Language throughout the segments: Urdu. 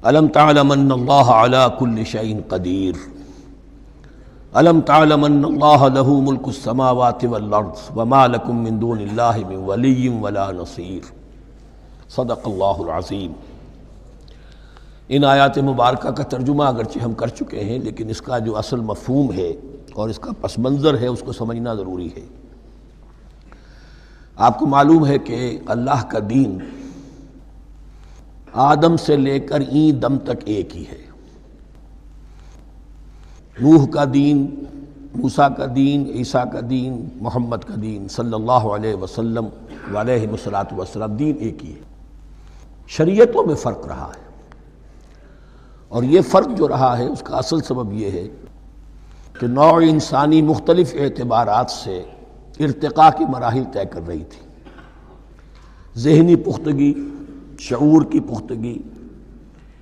الم تعلم ان اللہ علی کل شیء قدیر الم تعلم ان اللہ لہ ملک السماوات والارض وما لکم من دون اللہ من ولی ولا نصیر۔ صدق اللہ العظیم۔ ان آیات مبارکہ کا ترجمہ اگرچہ ہم کر چکے ہیں، لیکن اس کا جو اصل مفہوم ہے اور اس کا پس منظر ہے اس کو سمجھنا ضروری ہے۔ آپ کو معلوم ہے کہ اللہ کا دین آدم سے لے کر این دم تک ایک ہی ہے۔ نوح کا دین، موسیٰ کا دین، عیسیٰ کا دین، محمد کا دین صلی اللہ علیہ وسلم وعلیہ الصلاۃ والسلام، دین ایک ہی ہے۔ شریعتوں میں فرق رہا ہے، اور یہ فرق جو رہا ہے اس کا اصل سبب یہ ہے کہ نوع انسانی مختلف اعتبارات سے ارتقاء کی مراحل طے کر رہی تھی۔ ذہنی پختگی، شعور کی پختگی،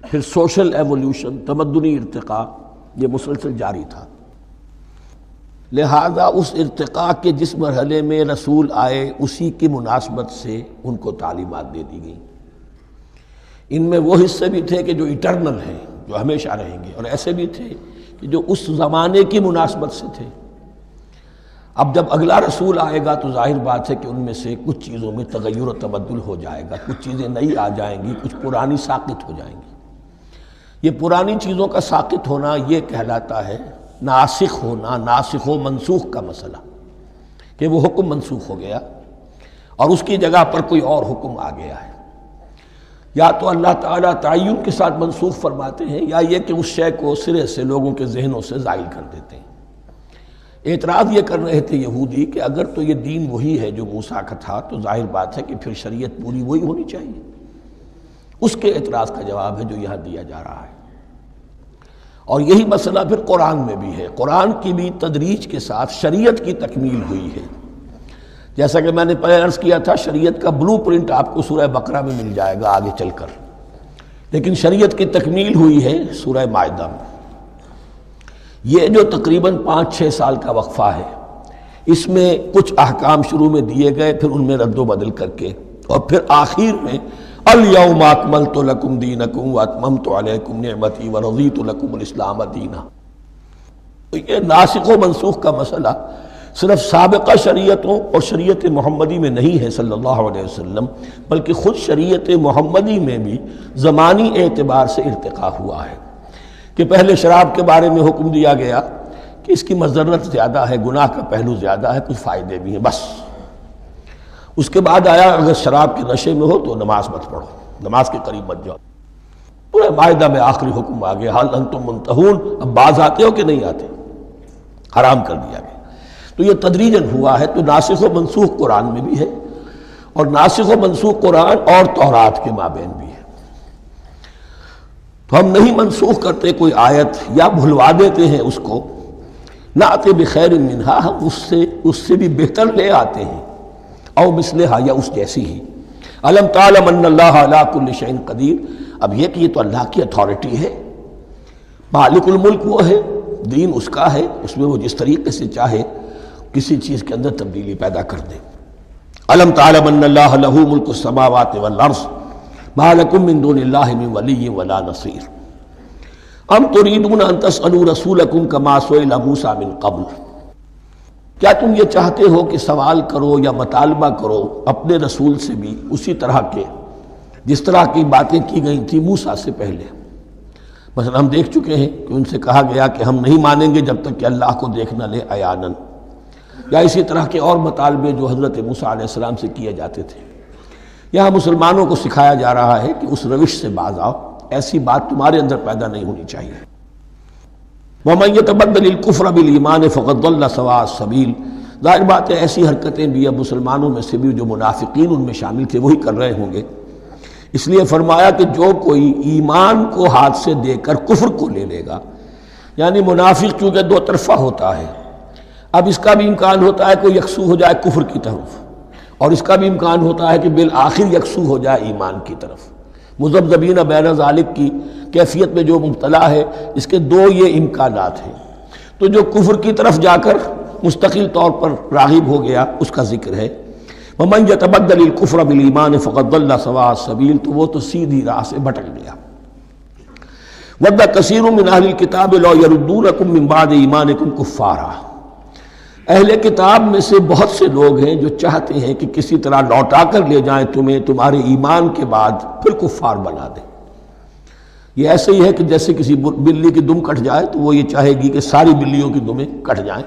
پھر سوشل ایولیوشن، تمدنی ارتقاء، یہ مسلسل جاری تھا۔ لہذا اس ارتقاء کے جس مرحلے میں رسول آئے اسی کی مناسبت سے ان کو تعلیمات دے دی گئیں۔ ان میں وہ حصے بھی تھے کہ جو ایٹرنل ہیں، جو ہمیشہ رہیں گے، اور ایسے بھی تھے کہ جو اس زمانے کی مناسبت سے تھے۔ اب جب اگلا رسول آئے گا تو ظاہر بات ہے کہ ان میں سے کچھ چیزوں میں تغیر و تبدل ہو جائے گا، کچھ چیزیں نئی آ جائیں گی، کچھ پرانی ساقط ہو جائیں گی۔ یہ پرانی چیزوں کا ساقط ہونا یہ کہلاتا ہے ناسخ ہونا، ناسخ و منسوخ کا مسئلہ، کہ وہ حکم منسوخ ہو گیا اور اس کی جگہ پر کوئی اور حکم آ گیا ہے۔ یا تو اللہ تعالیٰ تعین کے ساتھ منسوخ فرماتے ہیں، یا یہ کہ اس شے کو سرے سے لوگوں کے ذہنوں سے زائل کر دیتے ہیں۔ اعتراض یہ کر رہے تھے یہودی کہ اگر تو یہ دین وہی ہے جو موسیٰ کا تھا تو ظاہر بات ہے کہ پھر شریعت پوری وہی ہونی چاہیے۔ اس کے اعتراض کا جواب ہے جو یہاں دیا جا رہا ہے، اور یہی مسئلہ پھر قرآن میں بھی ہے۔ قرآن کی بھی تدریج کے ساتھ شریعت کی تکمیل ہوئی ہے۔ جیسا کہ میں نے پہلے عرض کیا تھا، شریعت کا بلو پرنٹ آپ کو سورہ بقرہ میں مل جائے گا آگے چل کر، لیکن شریعت کی تکمیل ہوئی ہے سورہ مائدہ میں۔ یہ جو تقریباً 5-6 سال کا وقفہ ہے، اس میں کچھ احکام شروع میں دیے گئے، پھر ان میں رد و بدل کر کے، اور پھر آخر میں الیوم اکملت لکم دینکم واتممت علیکم نعمتی ورضیت لکم الاسلام دینا۔ تو یہ ناسخ و منسوخ کا مسئلہ صرف سابقہ شریعتوں اور شریعت محمدی میں نہیں ہے صلی اللہ علیہ وسلم، بلکہ خود شریعت محمدی میں بھی زمانی اعتبار سے ارتقاء ہوا ہے۔ کہ پہلے شراب کے بارے میں حکم دیا گیا کہ اس کی مضرت زیادہ ہے، گناہ کا پہلو زیادہ ہے، کچھ فائدے بھی ہیں، بس۔ اس کے بعد آیا اگر شراب کے نشے میں ہو تو نماز مت پڑھو، نماز کے قریب مت جاؤ۔ پورے معاہدہ میں آخری حکم آ گیا، حال انتم منتہون، اب باز آتے ہو کہ نہیں آتے، حرام کر دیا گیا۔ تو یہ تدریجاً ہوا ہے۔ تو ناسخ و منسوخ قرآن میں بھی ہے، اور ناسخ و منسوخ قرآن اور تورات کے مابین بھی ہے۔ تو ہم نہیں منسوخ کرتے کوئی آیت یا بھلوا دیتے ہیں اس کو، نأتی بخیر منہا، ہم اس سے بھی بہتر لے آتے ہیں، او مثلہا، یا اس جیسی ہی۔ الم تعلم ان اللہ علی کل شیء قدیر، اب یہ کہ یہ تو اللہ کی اتھارٹی ہے، مالک الملک وہ ہے، دین اس کا ہے، اس میں وہ جس طریقے سے چاہے کسی چیز کے اندر تبدیلی پیدا کر دے۔ الم تعلم ان اللہ لہ ملک السماوات والارض ما لکم من دون اللہ من ولی ولا نصیر ام تریدون ان تسألوا رسولکم کما سئل موسیٰ من قبل، کیا تم یہ چاہتے ہو کہ سوال کرو یا مطالبہ کرو اپنے رسول سے بھی اسی طرح کے جس طرح کی باتیں کی گئی تھی موسیٰ سے پہلے؟ مثلا ہم دیکھ چکے ہیں کہ ان سے کہا گیا کہ ہم نہیں مانیں گے جب تک کہ اللہ کو دیکھ نہ لے عیاناً، یا اسی طرح کے اور مطالبے جو حضرت موسیٰ علیہ السلام سے کیے جاتے تھے۔ یہاں مسلمانوں کو سکھایا جا رہا ہے کہ اس روش سے باز آؤ، ایسی بات تمہارے اندر پیدا نہیں ہونی چاہیے۔ وَمَن يَتَبَدَّلِ الْكُفْرَ بِالْإِيمَانِ فَقَدْ ضَلَّ سَوَاءَ السَّبِيلِ، ظاہر بات ہے ایسی حرکتیں بھی اب مسلمانوں میں سے بھی جو منافقین ان میں شامل تھے وہی کر رہے ہوں گے۔ اس لیے فرمایا کہ جو کوئی ایمان کو ہاتھ سے دے کر کفر کو لے لے گا، یعنی منافق چونکہ دو طرفہ ہوتا ہے، اب اس کا بھی امکان ہوتا ہے کہ یکسو ہو جائے کفر کی طرف، اور اس کا بھی امکان ہوتا ہے کہ بالآخر یکسو ہو جائے ایمان کی طرف۔ مذبذبین بین ذالک کی کیفیت میں جو مبتلا ہے، اس کے دو یہ امکانات ہیں۔ تو جو کفر کی طرف جا کر مستقل طور پر راغب ہو گیا اس کا ذکر ہے، وَمَن يَتَبَدَّلِ الْكُفْرَ بِالْإِيمَانِ فَقَدْ ضَلَّ سَوَاءَ السَّبِيلِ، تو وہ تو سیدھی راہ سے بھٹک گیا۔ وَدَّ كَثِيرٌ مِّنْ أَهْلِ الْكِتَابِ لَوْ يَرُدُّونَكُم مِّن بَعْدِ إِيمَانِكُمْ كُفَّارًا، اہل کتاب میں سے بہت سے لوگ ہیں جو چاہتے ہیں کہ کسی طرح لوٹا کر لے جائیں تمہیں تمہارے ایمان کے بعد پھر کفار بنا دیں۔ یہ ایسے ہی ہے کہ جیسے کسی بلی کی دم کٹ جائے تو وہ یہ چاہے گی کہ ساری بلیوں کی دمیں کٹ جائیں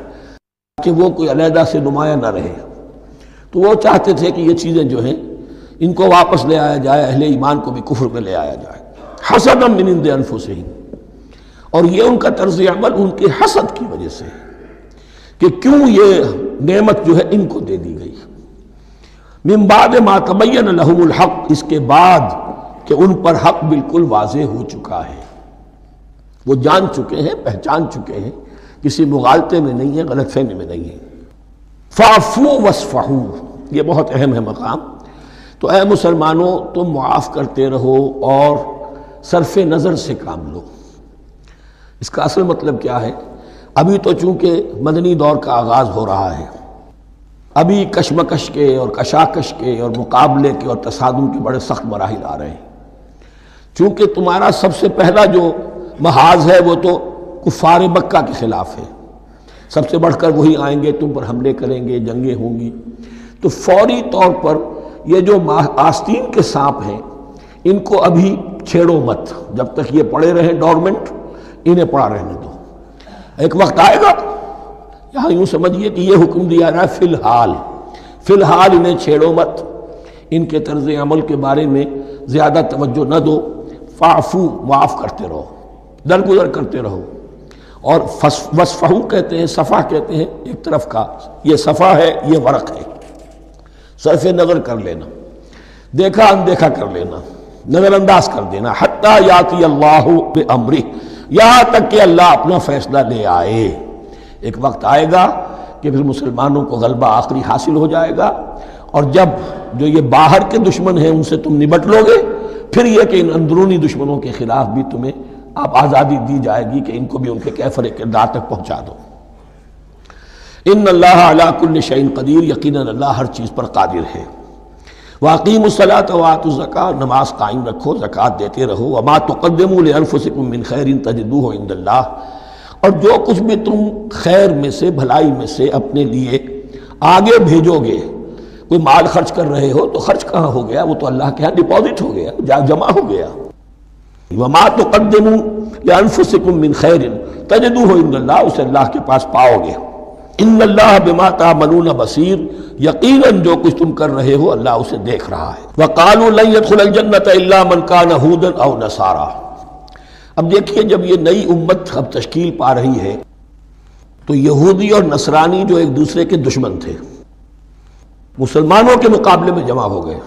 کہ وہ کوئی علیحدہ سے نمایاں نہ رہے۔ تو وہ چاہتے تھے کہ یہ چیزیں جو ہیں ان کو واپس لے آیا جائے، اہل ایمان کو بھی کفر میں لے آیا جائے، حسدا من عند انفسہم، اور یہ ان کا طرز عمل ان کے حسد کی وجہ سے کہ کیوں یہ نعمت جو ہے ان کو دے دی گئی۔ من بعد ما تبین لہم الحق، اس کے بعد کہ ان پر حق بالکل واضح ہو چکا ہے، وہ جان چکے ہیں، پہچان چکے ہیں، کسی مغالطے میں نہیں ہے، غلط فہمی میں نہیں ہے۔ فاعفوا واصفحوا، یہ بہت اہم ہے مقام۔ تو اے مسلمانوں تم معاف کرتے رہو اور صرف نظر سے کام لو۔ اس کا اصل مطلب کیا ہے؟ ابھی تو چونکہ مدنی دور کا آغاز ہو رہا ہے، ابھی کشمکش کے اور کشاکش کے اور مقابلے کے اور تصادم کے بڑے سخت مراحل آ رہے ہیں۔ چونکہ تمہارا سب سے پہلا جو محاذ ہے وہ تو کفار مکہ کے خلاف ہے، سب سے بڑھ کر وہی آئیں گے، تم پر حملے کریں گے، جنگیں ہوں گی۔ تو فوری طور پر یہ جو آستین کے سانپ ہیں ان کو ابھی چھیڑو مت، جب تک یہ پڑے رہیں ڈورمنٹ، انہیں پڑا رہنے دو۔ ایک وقت آئے گا، یہاں یوں سمجھیے کہ یہ حکم دیا رہا ہے فی الحال انہیں چھیڑو مت، ان کے طرز عمل کے بارے میں زیادہ توجہ نہ دو، فاعفو، معاف کرتے رہو، درگزر کرتے رہو۔ اور وصفحو کہتے ہیں، صفح کہتے ہیں ایک طرف کا، یہ صفح ہے، یہ ورق ہے، صرف نظر کر لینا، دیکھا اندیکھا کر لینا، نظر انداز کر دینا، حتی یاتی اللہ بامرہ، یہاں تک کہ اللہ اپنا فیصلہ لے آئے۔ ایک وقت آئے گا کہ پھر مسلمانوں کو غلبہ آخری حاصل ہو جائے گا، اور جب جو یہ باہر کے دشمن ہیں ان سے تم نبٹ لو گے، پھر یہ کہ ان اندرونی دشمنوں کے خلاف بھی تمہیں اب آزادی دی جائے گی کہ ان کو بھی ان کے کیفر کردار تک پہنچا دو۔ ان اللہ علی کل شیء قدیر، یقیناً اللہ ہر چیز پر قادر ہے۔ واقیموا الصلاۃ وآتوا الزکاۃ، نماز قائم رکھو، زکوٰۃ دیتے رہو۔ وما تقدموا لانفسکم من خیر تجدوہ عند اللہ، اور جو کچھ بھی تم خیر میں سے، بھلائی میں سے اپنے لیے آگے بھیجو گے، کوئی مال خرچ کر رہے ہو تو خرچ کہاں ہو گیا؟ وہ تو اللہ کے ہاں ڈپازٹ ہو گیا، جمع ہو گیا۔ وما تقدموا لانفسکم من خیر تجدوہ عند اللہ، اسے اللہ کے پاس پاؤ گے۔ ان اللہ بما تعملون بصیر، یقیناً جو کچھ تم کر رہے ہو اللہ اسے دیکھ رہا ہے۔ وقالوا لن يدخل الجنۃ الا من كان هودا او نصارى، اب دیکھیے جب یہ نئی امت اب تشکیل پا رہی ہے تو یہودی اور نصرانی جو ایک دوسرے کے دشمن تھے مسلمانوں کے مقابلے میں جمع ہو گئے،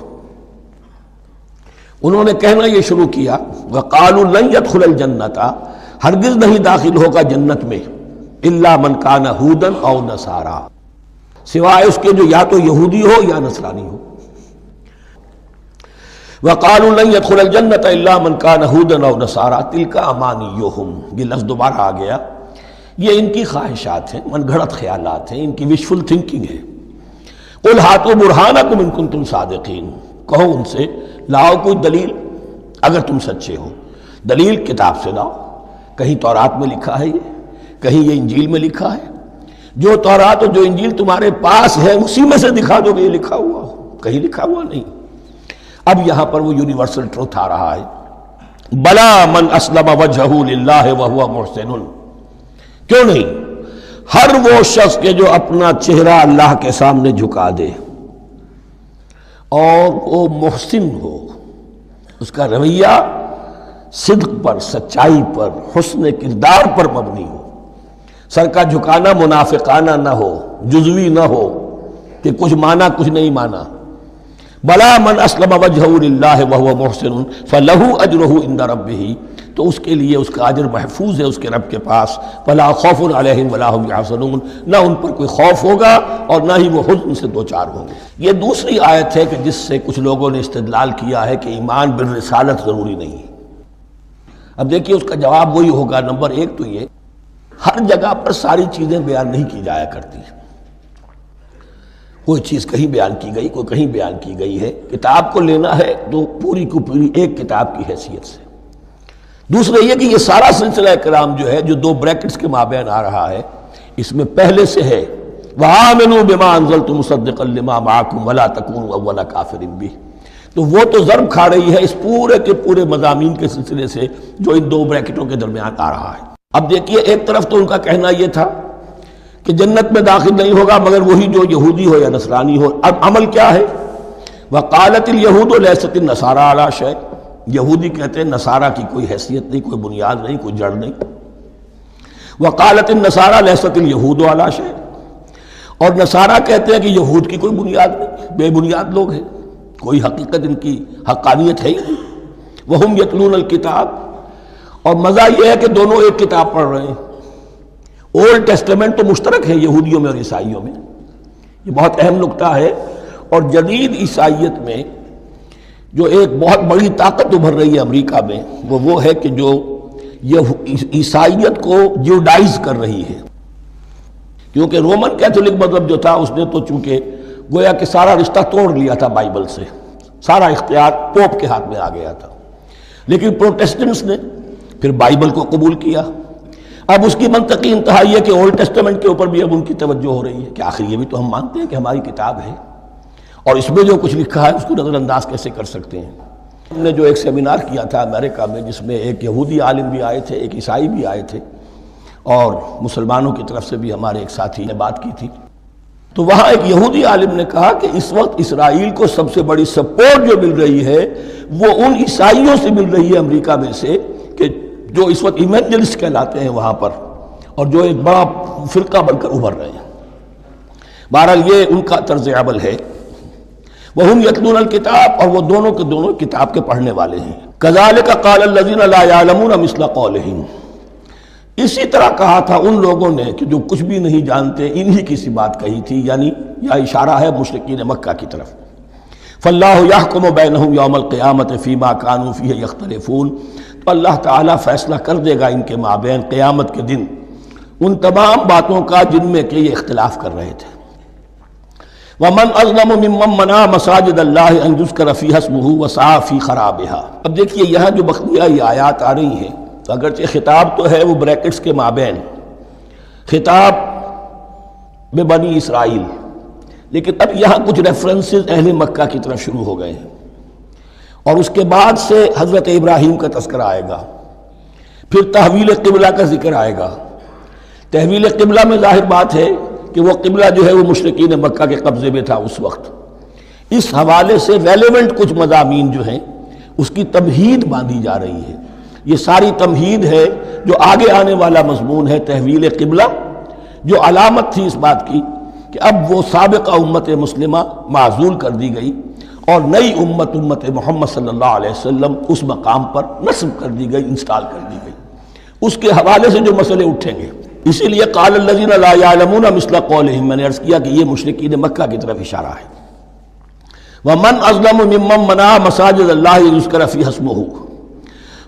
انہوں نے کہنا یہ شروع کیا، وقالوا لن يدخل الجنۃ، ہرگز نہیں داخل ہوگا جنت میں، الا من کان ہودا او نصارا، سوائے اس کے جو یا تو یہودی ہو یا نصرانی ہو۔ وقالوا لن يدخل الجنۃ الا من کان ہودا او نصارا تلک امانیہم، یہ لفظ دوبارہ آ گیا، یہ ان کی خواہشات ہیں، من گھڑت خیالات ہیں، ان کی وشفل تھنکنگ ہے۔ قل ہاتوا برہانکم ان کنتم صادقین، کہو ان سے لاؤ کوئی دلیل اگر تم سچے ہو، دلیل کتاب سے لاؤ، کہیں تورات میں لکھا ہے، یہ کہیں یہ انجیل میں لکھا ہے، جو تورات اور جو انجیل تمہارے پاس ہے اسی میں سے دکھا دو کہ یہ لکھا ہوا ہو، کہیں لکھا ہوا نہیں۔ اب یہاں پر وہ یونیورسل ٹروتھ آ رہا ہے، بلا من اسلم وجہہ للہ وہو محسن، کیوں نہیں، ہر وہ شخص کے جو اپنا چہرہ اللہ کے سامنے جھکا دے اور وہ محسن ہو، اس کا رویہ صدق پر، سچائی پر، حسن کردار پر مبنی ہو، سر کا جھکانا منافقانہ نہ ہو، جزوی نہ ہو کہ کچھ مانا کچھ نہیں مانا۔ بلا من اسلم وجہہ للہ وہو محسن فلہ اجرہ عند ربہ، تو اس کے لیے اس کا اجر محفوظ ہے اس کے رب کے پاس۔ فلا خوف علیہم ولا هم یحزنون، نہ ان پر کوئی خوف ہوگا اور نہ ہی وہ حزن سے دوچار ہوں گے۔ یہ دوسری آیت ہے کہ جس سے کچھ لوگوں نے استدلال کیا ہے کہ ایمان بالرسالت ضروری نہیں ہے۔ اب دیکھیے اس کا جواب وہی ہوگا، نمبر ایک تو یہ، ہر جگہ پر ساری چیزیں بیان نہیں کی جایا کرتی، کوئی چیز کہیں بیان کی گئی، کوئی کہیں بیان کی گئی ہے۔ کتاب کو لینا ہے تو پوری کو پوری ایک کتاب کی حیثیت سے، دوسرے یہ کہ یہ سارا سلسلہ کرام جو ہے جو دو بریکٹس کے مابین آ رہا ہے، اس میں پہلے سے ہے وَآمِنُوا بِمَا أَنزَلْتُ مُصَدِّقًا لِمَا مَعَكُمْ وَلَا تَكُونُوا أَوَّلَ كَافِرٍ بِهِ، تو وہ تو ضرب کھا رہی ہے اس پورے کے پورے مضامین کے سلسلے سے جو ان دو بریکٹوں کے درمیان آ رہا ہے۔ اب دیکھیے، ایک طرف تو ان کا کہنا یہ تھا کہ جنت میں داخل نہیں ہوگا مگر وہی جو یہودی ہو یا نصرانی ہو۔ اب عمل کیا ہے؟ وَقَالَتِ الْيَهُودُ لَيْسَتِ النَّصَارَىٰ عَلَىٰ شَيْءٍ، یہودی کہتے ہیں نصارہ کی کوئی حیثیت نہیں، کوئی بنیاد نہیں، کوئی جڑ نہیں۔ وَقَالَتِ النَّصَارَىٰ لَيْسَتِ الْيَهُودُ عَلَىٰ شَيْءٍ، اور نصارہ کہتے ہیں کہ یہود کی کوئی بنیاد نہیں، بے بنیاد لوگ ہیں، کوئی حقیقت ان کی حقانیت ہے ہی نہیں۔ وَهُمْ يَتْلُونَ الْكِتَابَ، اور مزہ یہ ہے کہ دونوں ایک کتاب پڑھ رہے ہیں۔ اولڈ ٹیسٹمنٹ تو مشترک ہے یہودیوں میں اور عیسائیوں میں، یہ بہت اہم نکتہ ہے۔ اور جدید عیسائیت میں جو ایک بہت بڑی طاقت ابھر رہی ہے امریکہ میں، وہ ہے کہ جو یہ عیسائیت کو جیوڈائز کر رہی ہے، کیونکہ رومن کیتھولک مذہب جو تھا اس نے تو چونکہ گویا کہ سارا رشتہ توڑ لیا تھا بائبل سے، سارا اختیار پوپ کے ہاتھ میں آ گیا تھا، لیکن پروٹیسٹنٹس نے پھر بائبل کو قبول کیا۔ اب اس کی منطقی انتہا یہ کہ اولڈ ٹیسٹمنٹ کے اوپر بھی اب ان کی توجہ ہو رہی ہے کہ آخر یہ بھی تو ہم مانتے ہیں کہ ہماری کتاب ہے، اور اس میں جو کچھ لکھا ہے اس کو نظر انداز کیسے کر سکتے ہیں۔ ہم نے جو ایک سیمینار کیا تھا امریکہ میں، جس میں ایک یہودی عالم بھی آئے تھے، ایک عیسائی بھی آئے تھے، اور مسلمانوں کی طرف سے بھی ہمارے ایک ساتھی نے بات کی تھی، تو وہاں ایک یہودی عالم نے کہا کہ اس وقت اسرائیل کو سب سے بڑی سپورٹ جو مل رہی ہے وہ ان عیسائیوں سے مل رہی ہے امریکہ میں سے، کہ جو اس وقت ایونجلسٹ کہلاتے ہیں وہاں پر، اور جو ایک بڑا فرقہ بن کر ابھر رہے ہیں۔ بہرحال یہ ان کا طرز عمل ہے۔ وَهُمْ يَتْلُونَ الْكِتَابَ، اور وہ دونوں کے دونوں کتاب کے پڑھنے والے ہیں۔ كَذَلِكَ قَالَ الَّذِينَ لَا يَعْلَمُونَ مِثْلَ قَوْلِهِمْ، اسی طرح کہا تھا ان لوگوں نے کہ جو کچھ بھی نہیں جانتے انہی کی سی بات کہی تھی، یعنی یہ اشارہ ہے مشرکین مکہ کی طرف۔ فَاللَّهُ يَحْكُمُ بَيْنَهُمْ يَوْمَ الْقِيَامَةِ فِيمَا كَانُوا فِيهِ يَخْتَلِفُونَ، تو اللہ تعالیٰ فیصلہ کر دے گا ان کے مابین قیامت کے دن ان تمام باتوں کا جن میں کہ یہ اختلاف کر رہے تھے۔ وَمَنْ أَظْلَمُ مِمَّنْ مَنَعَ مَسَاجِدَ اللَّهِ أَنْ يُذْكَرَ فِيهَا اسْمُهُ وَسَعَىٰ فِي خَرَابِهَا۔ اب دیکھیے یہاں جو بخیہ یہ آیات آ رہی ہیں، تو اگرچہ خطاب تو ہے وہ بریکٹس کے مابین، خطاب میں بنی اسرائیل، لیکن اب یہاں کچھ ریفرنسز اہل مکہ کی طرف شروع ہو گئے ہیں، اور اس کے بعد سے حضرت ابراہیم کا تذکرہ آئے گا، پھر تحویل قبلہ کا ذکر آئے گا۔ تحویل قبلہ میں ظاہر بات ہے کہ وہ قبلہ جو ہے وہ مشرکین مکہ کے قبضے میں تھا اس وقت، اس حوالے سے ریلیونٹ کچھ مضامین جو ہیں اس کی تمہید باندھی جا رہی ہے۔ یہ ساری تمہید ہے جو آگے آنے والا مضمون ہے تحویل قبلہ، جو علامت تھی اس بات کی کہ اب وہ سابقہ امت مسلمہ معزول کر دی گئی اور نئی امت محمد صلی اللہ علیہ وسلم اس مقام پر نصب کر دی گئی، انسٹال کر دی گئی۔ اس کے حوالے سے جو مسئلے اٹھیں گے، اسی لیے قال الذین لا یعلمون مثل قولہم، میں نے عرض کیا کہ یہ مشرکین مکہ کی طرف اشارہ ہے۔ ومن اظلم ممن منع مساجد اللہ یذکر فیہا اسمہ،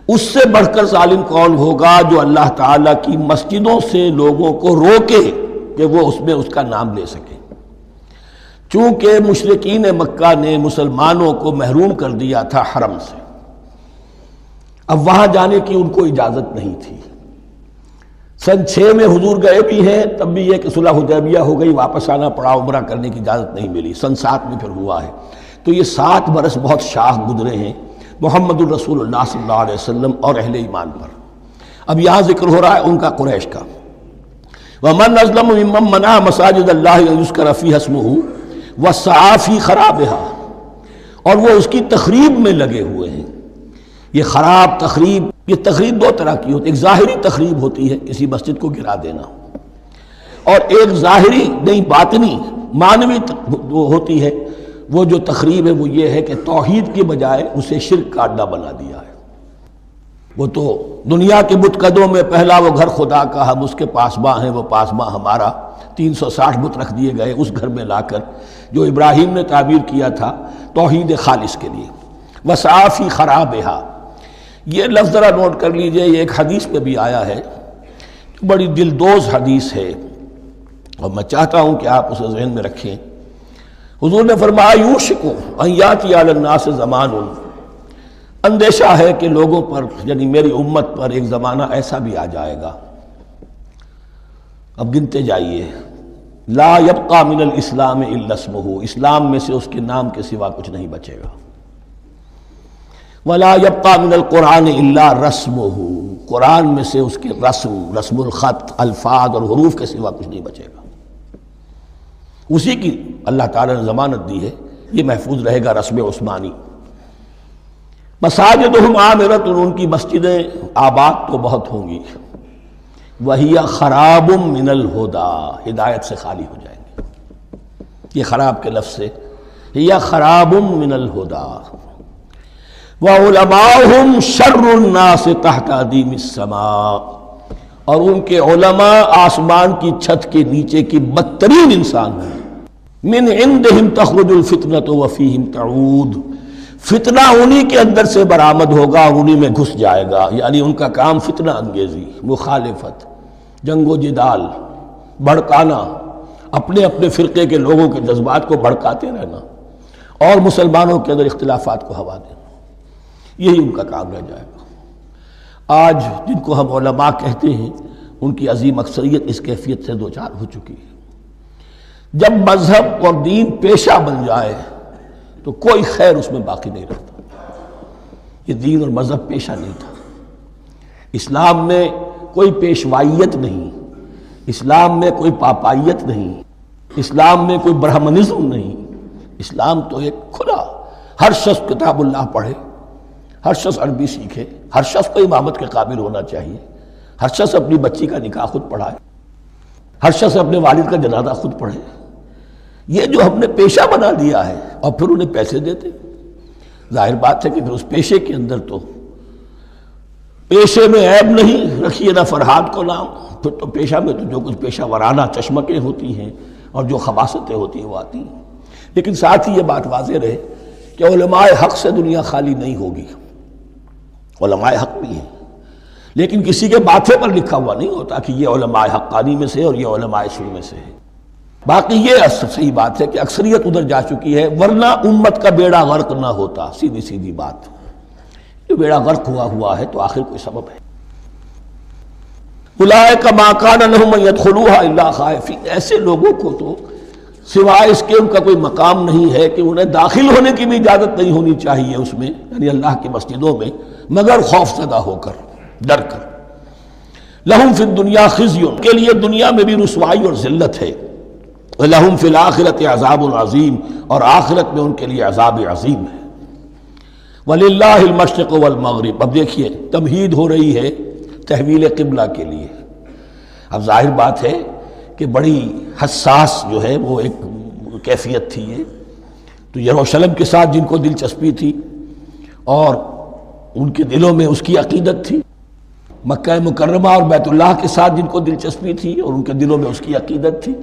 اس سے بڑھ کر ظالم کون ہوگا جو اللہ تعالیٰ کی مسجدوں سے لوگوں کو روکے کہ وہ اس میں اس کا نام لے سکے۔ چونکہ مشرکین مکہ نے مسلمانوں کو محروم کر دیا تھا حرم سے، اب وہاں جانے کی ان کو اجازت نہیں تھی۔ سن 6 میں حضور گئے بھی ہیں، تب بھی یہ کہ صلح حدیبیہ ہو گئی، واپس آنا پڑا، عمرہ کرنے کی اجازت نہیں ملی۔ سن 7 میں پھر ہوا ہے، تو یہ 7 برس بہت شاہ گزرے ہیں محمد الرسول اللہ صلی اللہ علیہ وسلم اور اہل ایمان پر۔ اب یہاں ذکر ہو رہا ہے ان کا، قریش کا۔ وَمَنْ أَظْلَمُ مِمَّنْ مَنَعَ مَسَاجِدَ اللَّهِ أَنْ يُذْكَرَ فِيهَا اسْمُهُ وَسَعَىٰ فِي خَرَابِهَا، اور وہ اس کی تخریب میں لگے ہوئے ہیں۔ یہ خراب تخریب، یہ تخریب 2 طرح کی ہوتی ہے، ایک ظاہری تخریب ہوتی ہے کسی مسجد کو گرا دینا، اور ایک ظاہری نہیں باطنی معنوی ہوتی ہے۔ وہ جو تخریب ہے وہ یہ ہے کہ توحید کی بجائے اسے شرک کا اڈا بنا دیا ہے۔ وہ تو دنیا کے بت قدوں میں پہلا وہ گھر خدا کا، ہم اس کے پاسباں ہیں، وہ پاسباں ہمارا، 360 بت رکھ دیے گئے اس گھر میں لا کر، جو ابراہیم نے تعبیر کیا تھا توحید خالص کے لیے۔ وَسَعَىٰ فِي خَرَابِهَا، یہ لفظ ذرا نوٹ کر لیجئے، یہ ایک حدیث میں بھی آیا ہے، بڑی دلدوز حدیث ہے، اور میں چاہتا ہوں کہ آپ اسے ذہن میں رکھیں۔ حضور نے فرمایا یوشک ان یاتی علی الناس زمان، اندیشہ ہے کہ لوگوں پر یعنی میری امت پر ایک زمانہ ایسا بھی آ جائے گا، اب گنتے جائیے، لا یبقى من الاسلام الا اسمہ، اسلام میں سے اس کے نام کے سوا کچھ نہیں بچے گا، ولا یبقى من القرآن الا رسمہ، قرآن میں سے اس کے رسم الخط، الفاظ اور حروف کے سوا کچھ نہیں بچے گا، اسی کی اللہ تعالیٰ نے ضمانت دی ہے، یہ محفوظ رہے گا رسم عثمانی۔ مساجدہم عامرۃ، ان کی مسجدیں آباد تو بہت ہوں گی، وہی خراب من الہدی، ہدایت سے خالی ہو جائیں گے، یہ خراب کے لفظ سے ہی خراب من الہدی، وعلماؤہم شر الناس تحت ادیم السماء، اور ان کے علماء آسمان کی چھت کے نیچے کی بدترین انسان ہیں، من عندہم تخرج الفتنۃ وفیہم تعود، فتنہ انہی کے اندر سے برآمد ہوگا اور انہی میں گھس جائے گا، یعنی ان کا کام فتنہ انگیزی، مخالفت، جنگ و جدال، بھڑکانا، اپنے اپنے فرقے کے لوگوں کے جذبات کو بھڑکاتے رہنا اور مسلمانوں کے اندر اختلافات کو ہوا دینا، یہی ان کا کام رہ جائے گا۔ آج جن کو ہم علماء کہتے ہیں ان کی عظیم اکثریت اس کیفیت سے دوچار ہو چکی ہے۔ جب مذہب اور دین پیشہ بن جائے تو کوئی خیر اس میں باقی نہیں رہتا۔ یہ دین اور مذہب پیشہ نہیں تھا، اسلام میں کوئی پیشوائیت نہیں، اسلام میں کوئی پاپائیت نہیں، اسلام میں کوئی برہمنزم نہیں، اسلام تو ایک کھلا، ہر شخص کتاب اللہ پڑھے، ہر شخص عربی سیکھے، ہر شخص کو امامت کے قابل ہونا چاہیے، ہر شخص اپنی بچی کا نکاح خود پڑھائے، ہر شخص اپنے والد کا جنازہ خود پڑھے۔ یہ جو ہم نے پیشہ بنا لیا ہے اور پھر انہیں پیسے دیتے، ظاہر بات ہے کہ پھر اس پیشے کے اندر تو پیشے میں عیب نہیں، رکھیے نہ فرہاد کو نام، پھر تو پیشہ میں تو جو کچھ پیشہ ورانہ چشمکیں ہوتی ہیں اور جو خباثتیں ہوتی ہیں وہ آتی ہیں۔ لیکن ساتھ ہی یہ بات واضح رہے کہ علماء حق سے دنیا خالی نہیں ہوگی، علماء حق بھی ہیں، لیکن کسی کے ماتھے پر لکھا ہوا نہیں ہوتا کہ یہ علماء حقانی میں سے اور یہ علماء سو میں سے ہے۔ باقی یہ صحیح بات ہے کہ اکثریت ادھر جا چکی ہے، ورنہ امت کا بیڑا غرق نہ ہوتا، سیدھی سیدھی بات، یہ بیڑا غرق ہوا ہے تو آخر کوئی سبب ہے۔ اولئک ما کان لہم ان یدخلوها الا خائفین، ایسے لوگوں کو تو سوائے اس کے ان کا کوئی مقام نہیں ہے کہ انہیں داخل ہونے کی بھی اجازت نہیں ہونی چاہیے اس میں، یعنی اللہ کی مسجدوں میں، مگر خوف زدہ ہو کر، ڈر کر۔ لہم فی الدنیا خزی، کے لیے دنیا میں بھی رسوائی اور ذلت ہے، لہم فی الآخرۃ عذاب عظیم، اور آخرت میں ان کے لیے عذاب عظیم ہے۔ وَلِلَّهِ الْمَشْرِقُ وَالْمَغْرِبُ، اب دیکھیے تمہید ہو رہی ہے تحویل قبلہ کے لیے۔ اب ظاہر بات ہے کہ بڑی حساس جو ہے وہ ایک کیفیت تھی یہ، تو یروشلم کے ساتھ جن کو دلچسپی تھی اور ان کے دلوں میں اس کی عقیدت تھی، مکہ مکرمہ اور بیت اللہ کے ساتھ جن کو دلچسپی تھی اور ان کے دلوں میں اس کی عقیدت تھی،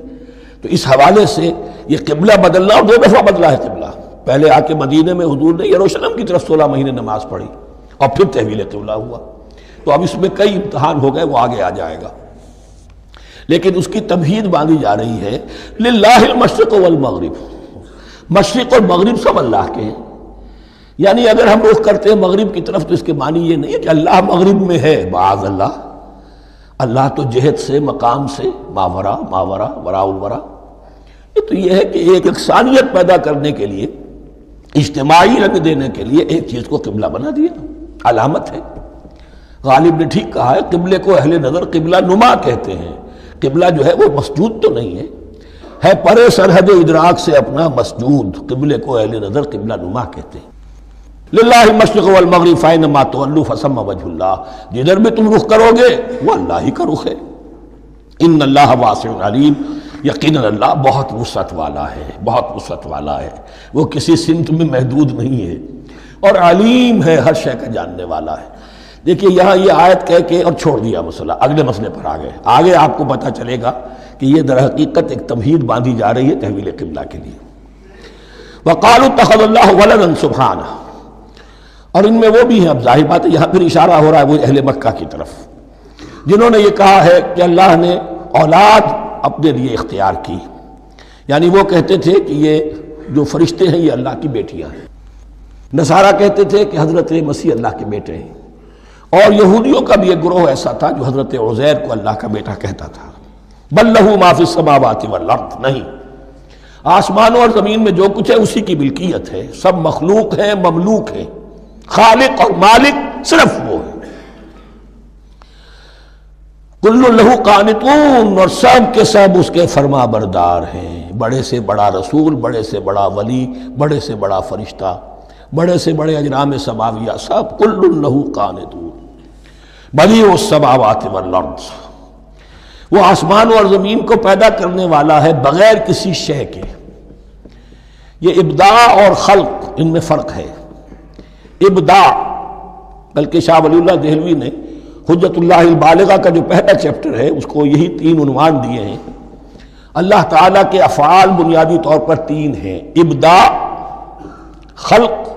تو اس حوالے سے یہ قبلہ بدلنا، اور 2 دفعہ بدلا ہے قبلہ۔ پہلے آ کے مدینے میں حضور نے یروشلم کی طرف 16 مہینے نماز پڑھی اور پھر تحویل قبلہ ہوا، تو اب اس میں کئی امتحان ہو گئے، وہ آگے آ جائے گا، لیکن اس کی تمہید باندھی جا رہی ہے۔ للہ المشرق والمغرب، مشرق اور مغرب سب اللہ کے ہیں، یعنی اگر ہم رخ کرتے ہیں مغرب کی طرف تو اس کے معنی یہ نہیں ہے کہ اللہ مغرب میں ہے، معاذ اللہ، اللہ تو جہت سے، مقام سے، ماورا وراء الورا۔ یہ تو یہ ہے کہ ایک یکسانیت پیدا کرنے کے لیے، اجتماعی رنگ دینے کے لیے ایک چیز کو قبلہ بنا دیا، علامت ہے۔ غالب نے ٹھیک کہا ہے، قبلے کو اہل نظر قبلہ نما کہتے ہیں، قبلہ جو ہے وہ مسجود تو نہیں ہے پرے سرحد ادراک سے اپنا مسجود، قبلے کو اہل نظر قبلہ نما کہتے ہیں۔ للہ المشرق والمغرب فینما تولوا فثم وجہ اللہ، جدھر بھی تم رخ کرو گے وہ اللہ ہی کا رخ ہے۔ ان اللہ واسع علیم، یقیناً اللہ بہت وسعت والا ہے، بہت وسعت والا ہے، وہ کسی سمت میں محدود نہیں ہے، اور علیم ہے، ہر شے کا جاننے والا ہے۔ دیکھیے یہاں یہ آیت کہہ کے اور چھوڑ دیا مسئلہ، اگلے مسئلے پر آ گئے، آگے آپ کو پتہ چلے گا کہ یہ در حقیقت ایک تمہید باندھی جا رہی ہے تحویل قبلہ کے لیے۔ وقالوا اتخذ اللہ ولدا سبحانہ، اور ان میں وہ بھی ہیں، اب ظاہر بات ہے یہاں پھر اشارہ ہو رہا ہے وہ اہل مکہ کی طرف، جنہوں نے یہ کہا ہے کہ اللہ نے اولاد اپنے لیے اختیار کی، یعنی وہ کہتے تھے کہ یہ جو فرشتے ہیں یہ اللہ کی بیٹیاں ہیں، نصارہ کہتے تھے کہ حضرت مسیح اللہ کے بیٹے ہیں، اور یہودیوں کا بھی ایک گروہ ایسا تھا جو حضرت عزیر کو اللہ کا بیٹا کہتا تھا۔ بل لہ ما فی السماوات والارض، نہیں، آسمانوں اور زمین میں جو کچھ ہے اسی کی ملکیت ہے، سب مخلوق ہیں، مملوک ہیں، خالق اور مالک صرف وہ ہے۔ کل لہ قانتون، اور سب کے سب اس کے فرما بردار ہیں، بڑے سے بڑا رسول، بڑے سے بڑا ولی، بڑے سے بڑا فرشتہ، بڑے سے بڑے اجرام سماویہ، سب کل لہ قانتون۔ بدیع السماوات والارض، وہ آسمان اور زمین کو پیدا کرنے والا ہے بغیر کسی شے کے۔ یہ ابداع اور خلق، ان میں فرق ہے۔ ابداع، بلکہ شاہ ولی اللہ دہلوی نے حجت اللہ البالغہ کا جو پہلا چیپٹر ہے اس کو یہی 3 عنوان دیے ہیں۔ اللہ تعالیٰ کے افعال بنیادی طور پر 3 ہیں: ابداع، خلق،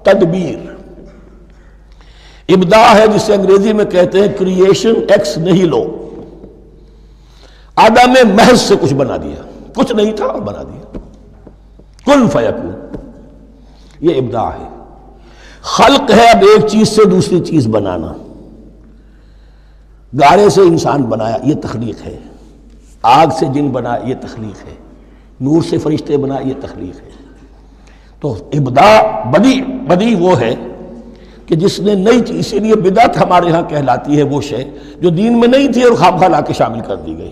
تدبیر۔ ابداع ہے جسے انگریزی میں کہتے ہیں کریشن ایکس نہیلو، عدم محض سے کچھ بنا دیا، کچھ نہیں تھا اور بنا دیا، کن فیکون، یہ ابداع ہے۔ خلق ہے اب ایک چیز سے دوسری چیز بنانا، گارے سے انسان بنایا، یہ تخلیق ہے۔ آگ سے جن بنا، یہ تخلیق ہے۔ نور سے فرشتے بنا، یہ تخلیق ہے۔ تو ابداع، بدیع وہ ہے کہ جس نے نئی چیز، اسی لیے بدعت ہمارے ہاں کہلاتی ہے وہ شے جو دین میں نہیں تھی اور خواہ خواہ لا کے شامل کر دی گئی،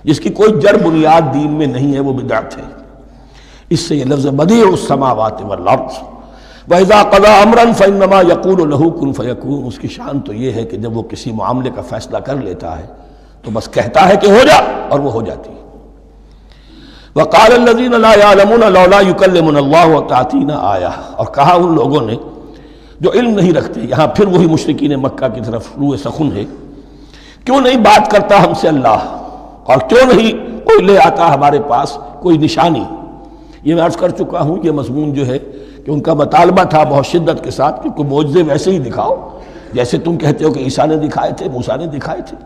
جس کی کوئی جڑ بنیاد دین میں نہیں ہے، وہ بدعت ہے۔ اس سے یہ لفظ بدیع السماوات والارض، وَإِذَا قَضَىٰ أَمْرًا فَإِنَّمَا يَقُولُ لَهُ كُن فَيَكُونُ، اس کی شان تو یہ ہے کہ جب وہ کسی معاملے کا فیصلہ کر لیتا ہے تو بس کہتا ہے کہ ہو جا، اور وہ ہو جاتی ہے۔ وَقَالَ الَّذِينَ لَا يَعْلَمُونَ لَوْلَا يُكَلِّمُنَا اللَّهُ وَتَأْتِينَا آیَةٌ، اور کہا ان لوگوں نے جو علم نہیں رکھتے، یہاں پھر وہی مشرکین مکہ کی طرف روح سخن ہے، کیوں نہیں بات کرتا ہم سے اللہ، اور کیوں نہیں کوئی لے آتا ہمارے پاس کوئی نشانی۔ یہ میں عرض کر چکا ہوں، یہ مضمون جو ہے کہ ان کا مطالبہ تھا بہت شدت کے ساتھ کہ کوئی معجزے ویسے ہی دکھاؤ جیسے تم کہتے ہو کہ عیسیٰ نے دکھائے تھے، موسیٰ نے دکھائے تھے،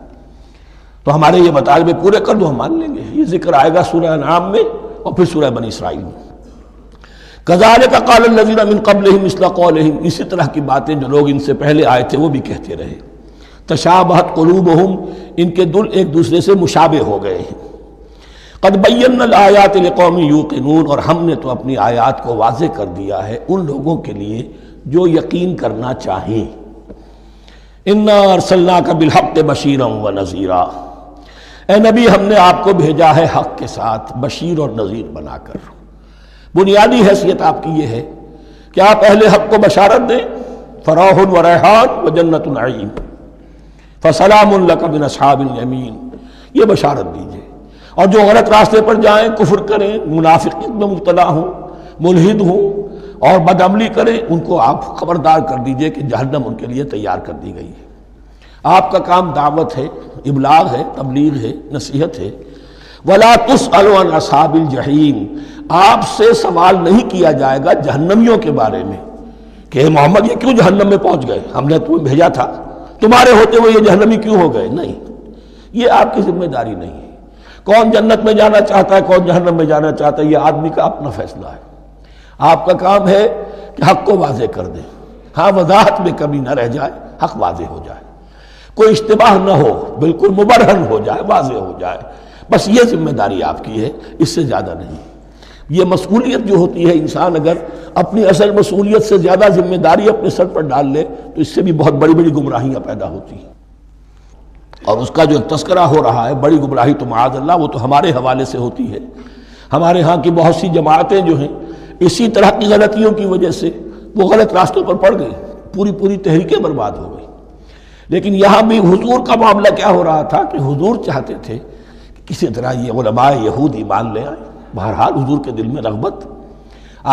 تو ہمارے یہ مطالبے پورے کر دو، ہم مان لیں گے۔ یہ ذکر آئے گا سورہ انعام میں اور پھر سورہ بنی اسرائیل میں۔ کذالک قال الذین من قبلہم مثل قولہم، اسی طرح کی باتیں جو لوگ ان سے پہلے آئے تھے وہ بھی کہتے رہے۔ تشابہت قلوبہم، ان کے دل ایک دوسرے سے مشابہ ہو گئے ہیں۔ قد بینا الآیات لقوم یوقنون، اور ہم نے تو اپنی آیات کو واضح کر دیا ہے ان لوگوں کے لیے جو یقین کرنا چاہیں۔ انا ارسلناک بالحق بشیرا ونذیرا، اے نبی ہم نے آپ کو بھیجا ہے حق کے ساتھ بشیر اور نذیر بنا کر۔ بنیادی حیثیت آپ کی یہ ہے کہ آپ اہل حق کو بشارت دیں، فراح و ریحان و جنت نعیم، فسلام لک من اصحاب الیمین، یہ بشارت دیجئے۔ اور جو غلط راستے پر جائیں، کفر کریں، منافقت میں مبتلا ہوں، ملحد ہوں اور بدعملی کریں، ان کو آپ خبردار کر دیجئے کہ جہنم ان کے لیے تیار کر دی گئی ہے۔ آپ کا کام دعوت ہے، ابلاغ ہے، تبلیغ ہے، نصیحت ہے۔ وَلَا تُسْأَلُ عَنْ أَصْحَابِ الْجَحِيمِ، آپ سے سوال نہیں کیا جائے گا جہنمیوں کے بارے میں کہ اے محمد یہ کیوں جہنم میں پہنچ گئے، ہم نے تمہیں بھیجا تھا، تمہارے ہوتے ہوئے یہ جہنمی کیوں ہو گئے؟ نہیں، یہ آپ کی ذمہ داری نہیں ہے۔ کون جنت میں جانا چاہتا ہے، کون جہنم میں جانا چاہتا ہے، یہ آدمی کا اپنا فیصلہ ہے۔ آپ کا کام ہے کہ حق کو واضح کر دیں، ہاں وضاحت میں کمی نہ رہ جائے، حق واضح ہو جائے، کوئی اشتباہ نہ ہو، بالکل مبرہن ہو جائے، واضح ہو جائے، بس یہ ذمہ داری آپ کی ہے، اس سے زیادہ نہیں۔ یہ مسئولیت جو ہوتی ہے، انسان اگر اپنی اصل مسئولیت سے زیادہ ذمہ داری اپنے سر پر ڈال لے تو اس سے بھی بہت بڑی بڑی گمراہیاں پیدا ہوتی ہیں، اور اس کا جو ایک تذکرہ ہو رہا ہے بڑی گمراہی تو معاذ اللہ وہ تو ہمارے حوالے سے ہوتی ہے۔ ہمارے ہاں کی بہت سی جماعتیں جو ہیں اسی طرح کی غلطیوں کی وجہ سے وہ غلط راستوں پر پڑ گئی، پوری تحریکیں برباد ہو گئی۔ لیکن یہاں بھی حضور کا معاملہ کیا ہو رہا تھا کہ حضور چاہتے تھے کہ کسی طرح یہ علماء یہود ایمان لے آئے۔ بہرحال حضور کے دل میں رغبت،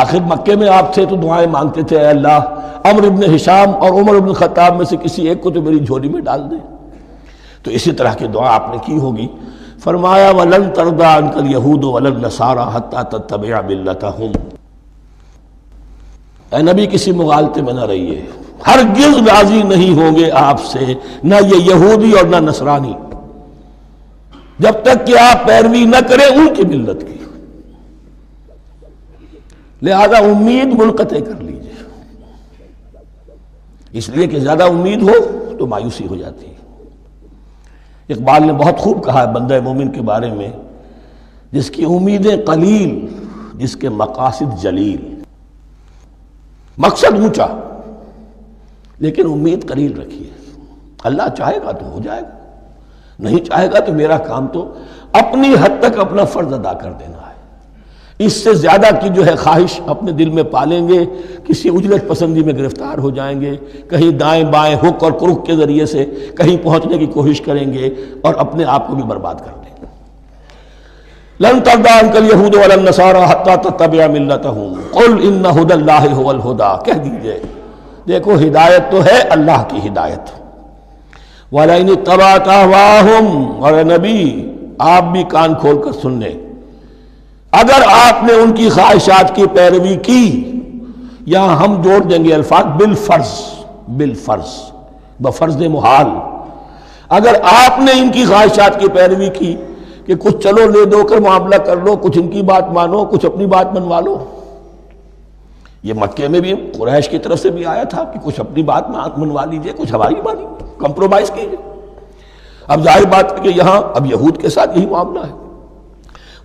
آخر مکے میں آپ تھے تو دعائیں مانگتے تھے، اے اللہ عمرو ابن ہشام اور عمر ابن خطاب میں سے کسی ایک کو تو میری جھولی میں ڈال دے۔ تو اسی طرح کی دعا آپ نے کی ہوگی۔ فرمایا وَلَن تَرْضَىٰ عَنْكَ الْيَهُودُ وَلَا النَّصَارَىٰ حَتَّىٰ تَتَّبِعَ مِلَّتَهُمْ، اے نبی کسی مغالطے میں نہ رہیے، ہرگز راضی نہیں ہوں گے آپ سے نہ یہ یہودی اور نہ نصرانی جب تک کہ آپ پیروی نہ کریں ان کی ملت کی۔ لہذا امید منقطع کر لیجیے، اس لیے کہ زیادہ امید ہو تو مایوسی ہو جاتی ہے۔ اقبال نے بہت خوب کہا ہے بندہ مومن کے بارے میں، جس کی امیدیں قلیل، جس کے مقاصد جلیل۔ مقصد اونچا لیکن امید قلیل رکھیے، اللہ چاہے گا تو ہو جائے گا، نہیں چاہے گا تو میرا کام تو اپنی حد تک اپنا فرض ادا کر دینا ہے۔ اس سے زیادہ کی جو ہے خواہش اپنے دل میں پالیں گے، کسی اجلت پسندی میں گرفتار ہو جائیں گے، کہیں دائیں بائیں ہک اور کرک کے ذریعے سے کہیں پہنچنے کی کوشش کریں گے اور اپنے آپ کو بھی برباد کر دیں گے۔ لن ترضى عنك اليهود ولا النصارى حتى تتبع ملتهم قل ان هدى الله هو الهدى، کہہ دیجئے دیکھو ہدایت تو ہے اللہ کی ہدایت۔ وَلَئِنِ اتَّبَعْتَ أَهْوَاءَهُمْ، اور نبی آپ بھی کان کھول کر سن لیں، اگر آپ نے ان کی خواہشات کی پیروی کی، یہاں ہم جوڑ دیں گے الفاظ بالفرض، بالفرض بفرض محال، اگر آپ نے ان کی خواہشات کی پیروی کی کہ کچھ چلو لے دو کر معاملہ کر لو، کچھ ان کی بات مانو، کچھ اپنی بات منوا لو۔ یہ مکے میں بھی قریش کی طرف سے بھی آیا تھا کہ کچھ اپنی بات منوا لیجئے، کچھ ہماری مانی، کمپرومائز کیجئے۔ اب ظاہر بات ہے کہ یہاں اب یہود کے ساتھ یہی معاملہ ہے۔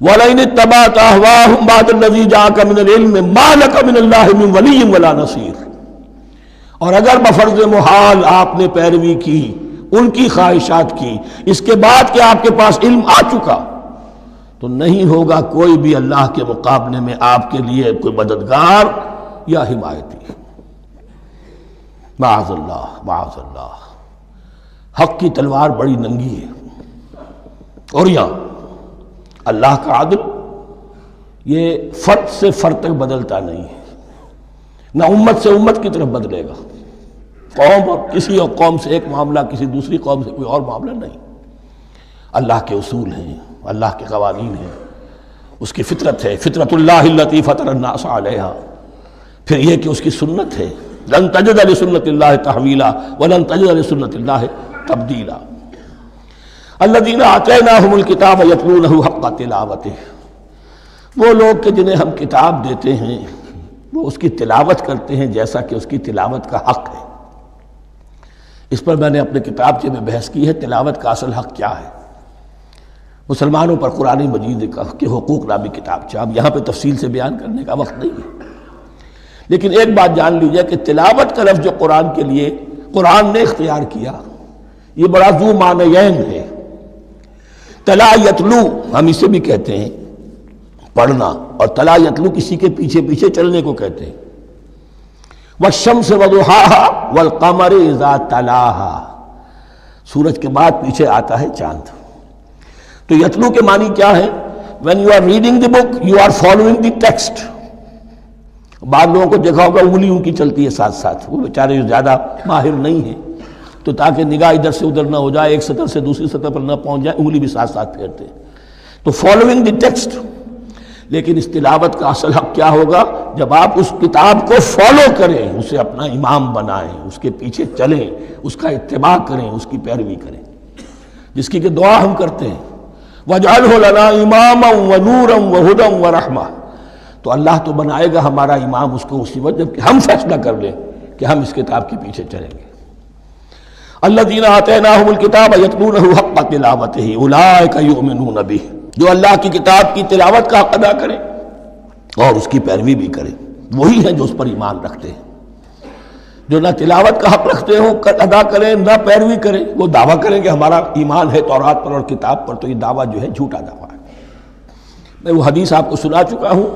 وَلَئِنِ اتَّبَعْتَ أَهْوَاءَهُمْ بَعْدَ الَّذِي جَاءَكَ مِنَ الْعِلْمِ مَا لَكَ مِنَ اللَّهِ مِنْ وَلِيٍّ وَلَا نَصِيرٍ، اور اگر بفرض محال آپ نے پیروی کی ان کی خواہشات کی، اس کے بعد کہ آپ کے پاس علم آ چکا، تو نہیں ہوگا کوئی بھی اللہ کے مقابلے میں آپ کے لیے کوئی مددگار یا حمایتی۔ معاذ اللہ، معاذ اللہ، حق کی تلوار بڑی ننگی ہے۔ اور یہاں اللہ کا عدل یہ فرد سے فرد تک بدلتا نہیں ہے، نہ امت سے امت کی طرف بدلے گا، قوم اور کسی اور قوم سے ایک معاملہ، کسی دوسری قوم سے کوئی اور معاملہ نہیں۔ اللہ کے اصول ہیں، اللہ کے قوانین ہیں، اس کی فطرت ہے، فطرت اللہ التی فطر الناس علیہا، پھر یہ کہ اس کی سنت ہے، لن تجد لسنت اللہ تحویلا ولن تجد لسنت اللہ تبدیلا۔ الذین آتیناہم الکتاب یتلونہ حق تلاوتہ، وہ لوگ کہ جنہیں ہم کتاب دیتے ہیں وہ اس کی تلاوت کرتے ہیں جیسا کہ اس کی تلاوت کا حق ہے۔ اس پر میں نے اپنے کتابچے میں بحث کی ہے، تلاوت کا اصل حق کیا ہے۔ مسلمانوں پر قرآن مجید کے حقوق نامی کتابچہ، اب یہاں پہ تفصیل سے بیان کرنے کا وقت نہیں ہے، لیکن ایک بات جان لیجئے کہ تلاوت کا لفظ جو قرآن کے لیے قرآن نے اختیار کیا، یہ بڑا ذو معنیین ہے۔ تلا یتلو ہم اسے بھی کہتے ہیں پڑھنا، اور تلا یتلو کسی کے پیچھے پیچھے چلنے کو کہتے ہیں۔ والشمس وضحاها والقمر اذا تلاها، سورج کے بعد پیچھے آتا ہے چاند۔ تو یتلو کے معنی کیا ہے؟ when you are reading the book you are following the text۔ بعض لوگوں کو دیکھا ہوگا انگلی ان کی چلتی ہے ساتھ ساتھ، وہ بیچارے جو زیادہ ماہر نہیں ہیں تو تاکہ نگاہ ادھر سے ادھر نہ ہو جائے، ایک سطر سے دوسری سطر پر نہ پہنچ جائے، انگلی بھی ساتھ ساتھ پھیرتے ہیں، تو فالوئنگ دی ٹیکسٹ۔ لیکن اس تلاوت کا اصل حق کیا ہوگا؟ جب آپ اس کتاب کو فالو کریں، اسے اپنا امام بنائیں، اس کے پیچھے چلیں، اس کا اتباع کریں، اس کی پیروی کریں، جس کی کہ دعا ہم کرتے ہیں وَاجْعَلْهُ لَنَا إِمَامًا وَنُورًا وَهُدًى وَرَحْمَةً، تو اللہ تو بنائے گا ہمارا امام اس کو اسی وقت جب کہ ہم فیصلہ کر لیں کہ ہم اس کتاب کے پیچھے چلیں گے۔ الذین آتیناہم الکتاب یتلونہ حق تلاوتہ اولئک یؤمنون بہ، جو اللہ کی کتاب کی تلاوت کا حق ادا کریں اور اس کی پیروی بھی کریں، وہی ہیں جو اس پر ایمان رکھتے ہیں۔ جو نہ تلاوت کا حق رکھتے ہوں ادا کریں، نہ پیروی کریں، وہ دعویٰ کریں کہ ہمارا ایمان ہے تورات پر اور کتاب پر، تو یہ دعویٰ جو ہے جھوٹا دعویٰ ہے۔ میں وہ حدیث آپ کو سنا چکا ہوں،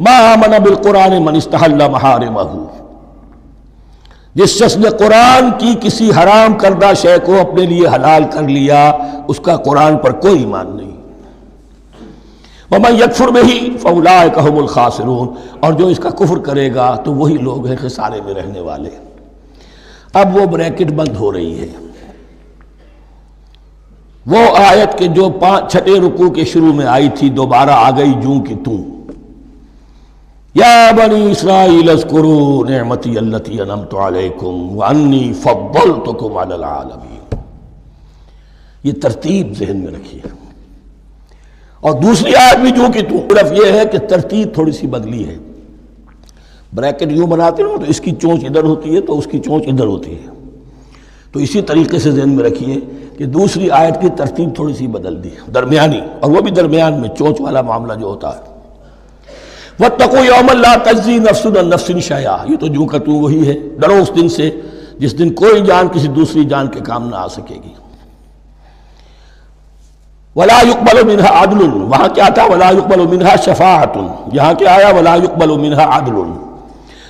ما آمن بالقرآن من استحل محارمہ، جس شخص نے قرآن کی کسی حرام کردہ شے کو اپنے لیے حلال کر لیا، اس کا قرآن پر کوئی ایمان نہیں۔ وَمَنْ يَكْفُرْ بِهِ فَأُولَٰئِكَ هُمُ الْخَاسِرُونَ، اور جو اس کا کفر کرے گا تو وہی لوگ ہیں خسارے میں رہنے والے۔ اب وہ بریکٹ بند ہو رہی ہے، وہ آیت کے جو چھٹے رکوع کے شروع میں آئی تھی دوبارہ آ گئی جوں کی توں، یا بنی اسرائیل اذکروا نعمتی التی انعمت علیکم وانی فضلتکم علی العالمین۔ یہ ترتیب ذہن میں رکھیے۔ اور دوسری آیت بھی جو کہ تو، صرف یہ ہے کہ ترتیب تھوڑی سی بدلی ہے۔ بریکٹ یوں بناتے ہیں تو اس کی چونچ ادھر ہوتی ہے تو اس کی چونچ ادھر ہوتی ہے. تو اسی طریقے سے ذہن میں رکھیے کہ دوسری آیت کی ترتیب تھوڑی سی بدل دی درمیانی، اور وہ بھی درمیان میں چونچ والا معاملہ جو ہوتا ہے. وَاتَّقُوا يَوْمًا لَا تَجْزِي نَفْسٌ عَن نَفْسٍ شَيْئًا، یہ تو جو کا تو وہی ہے. ڈرو اس دن سے جس دن کوئی جان کسی دوسری جان کے کام نہ آ سکے گی. وَلَا يُقْبَلُ مِنْهَا عَدْلٌ، وہاں کیا تھا وَلَا يُقْبَلُ مِنْهَا شَفَاعَةٌ، یہاں کیا آیا وَلَا يُقْبَلُ مِنْهَا عَدْلٌ،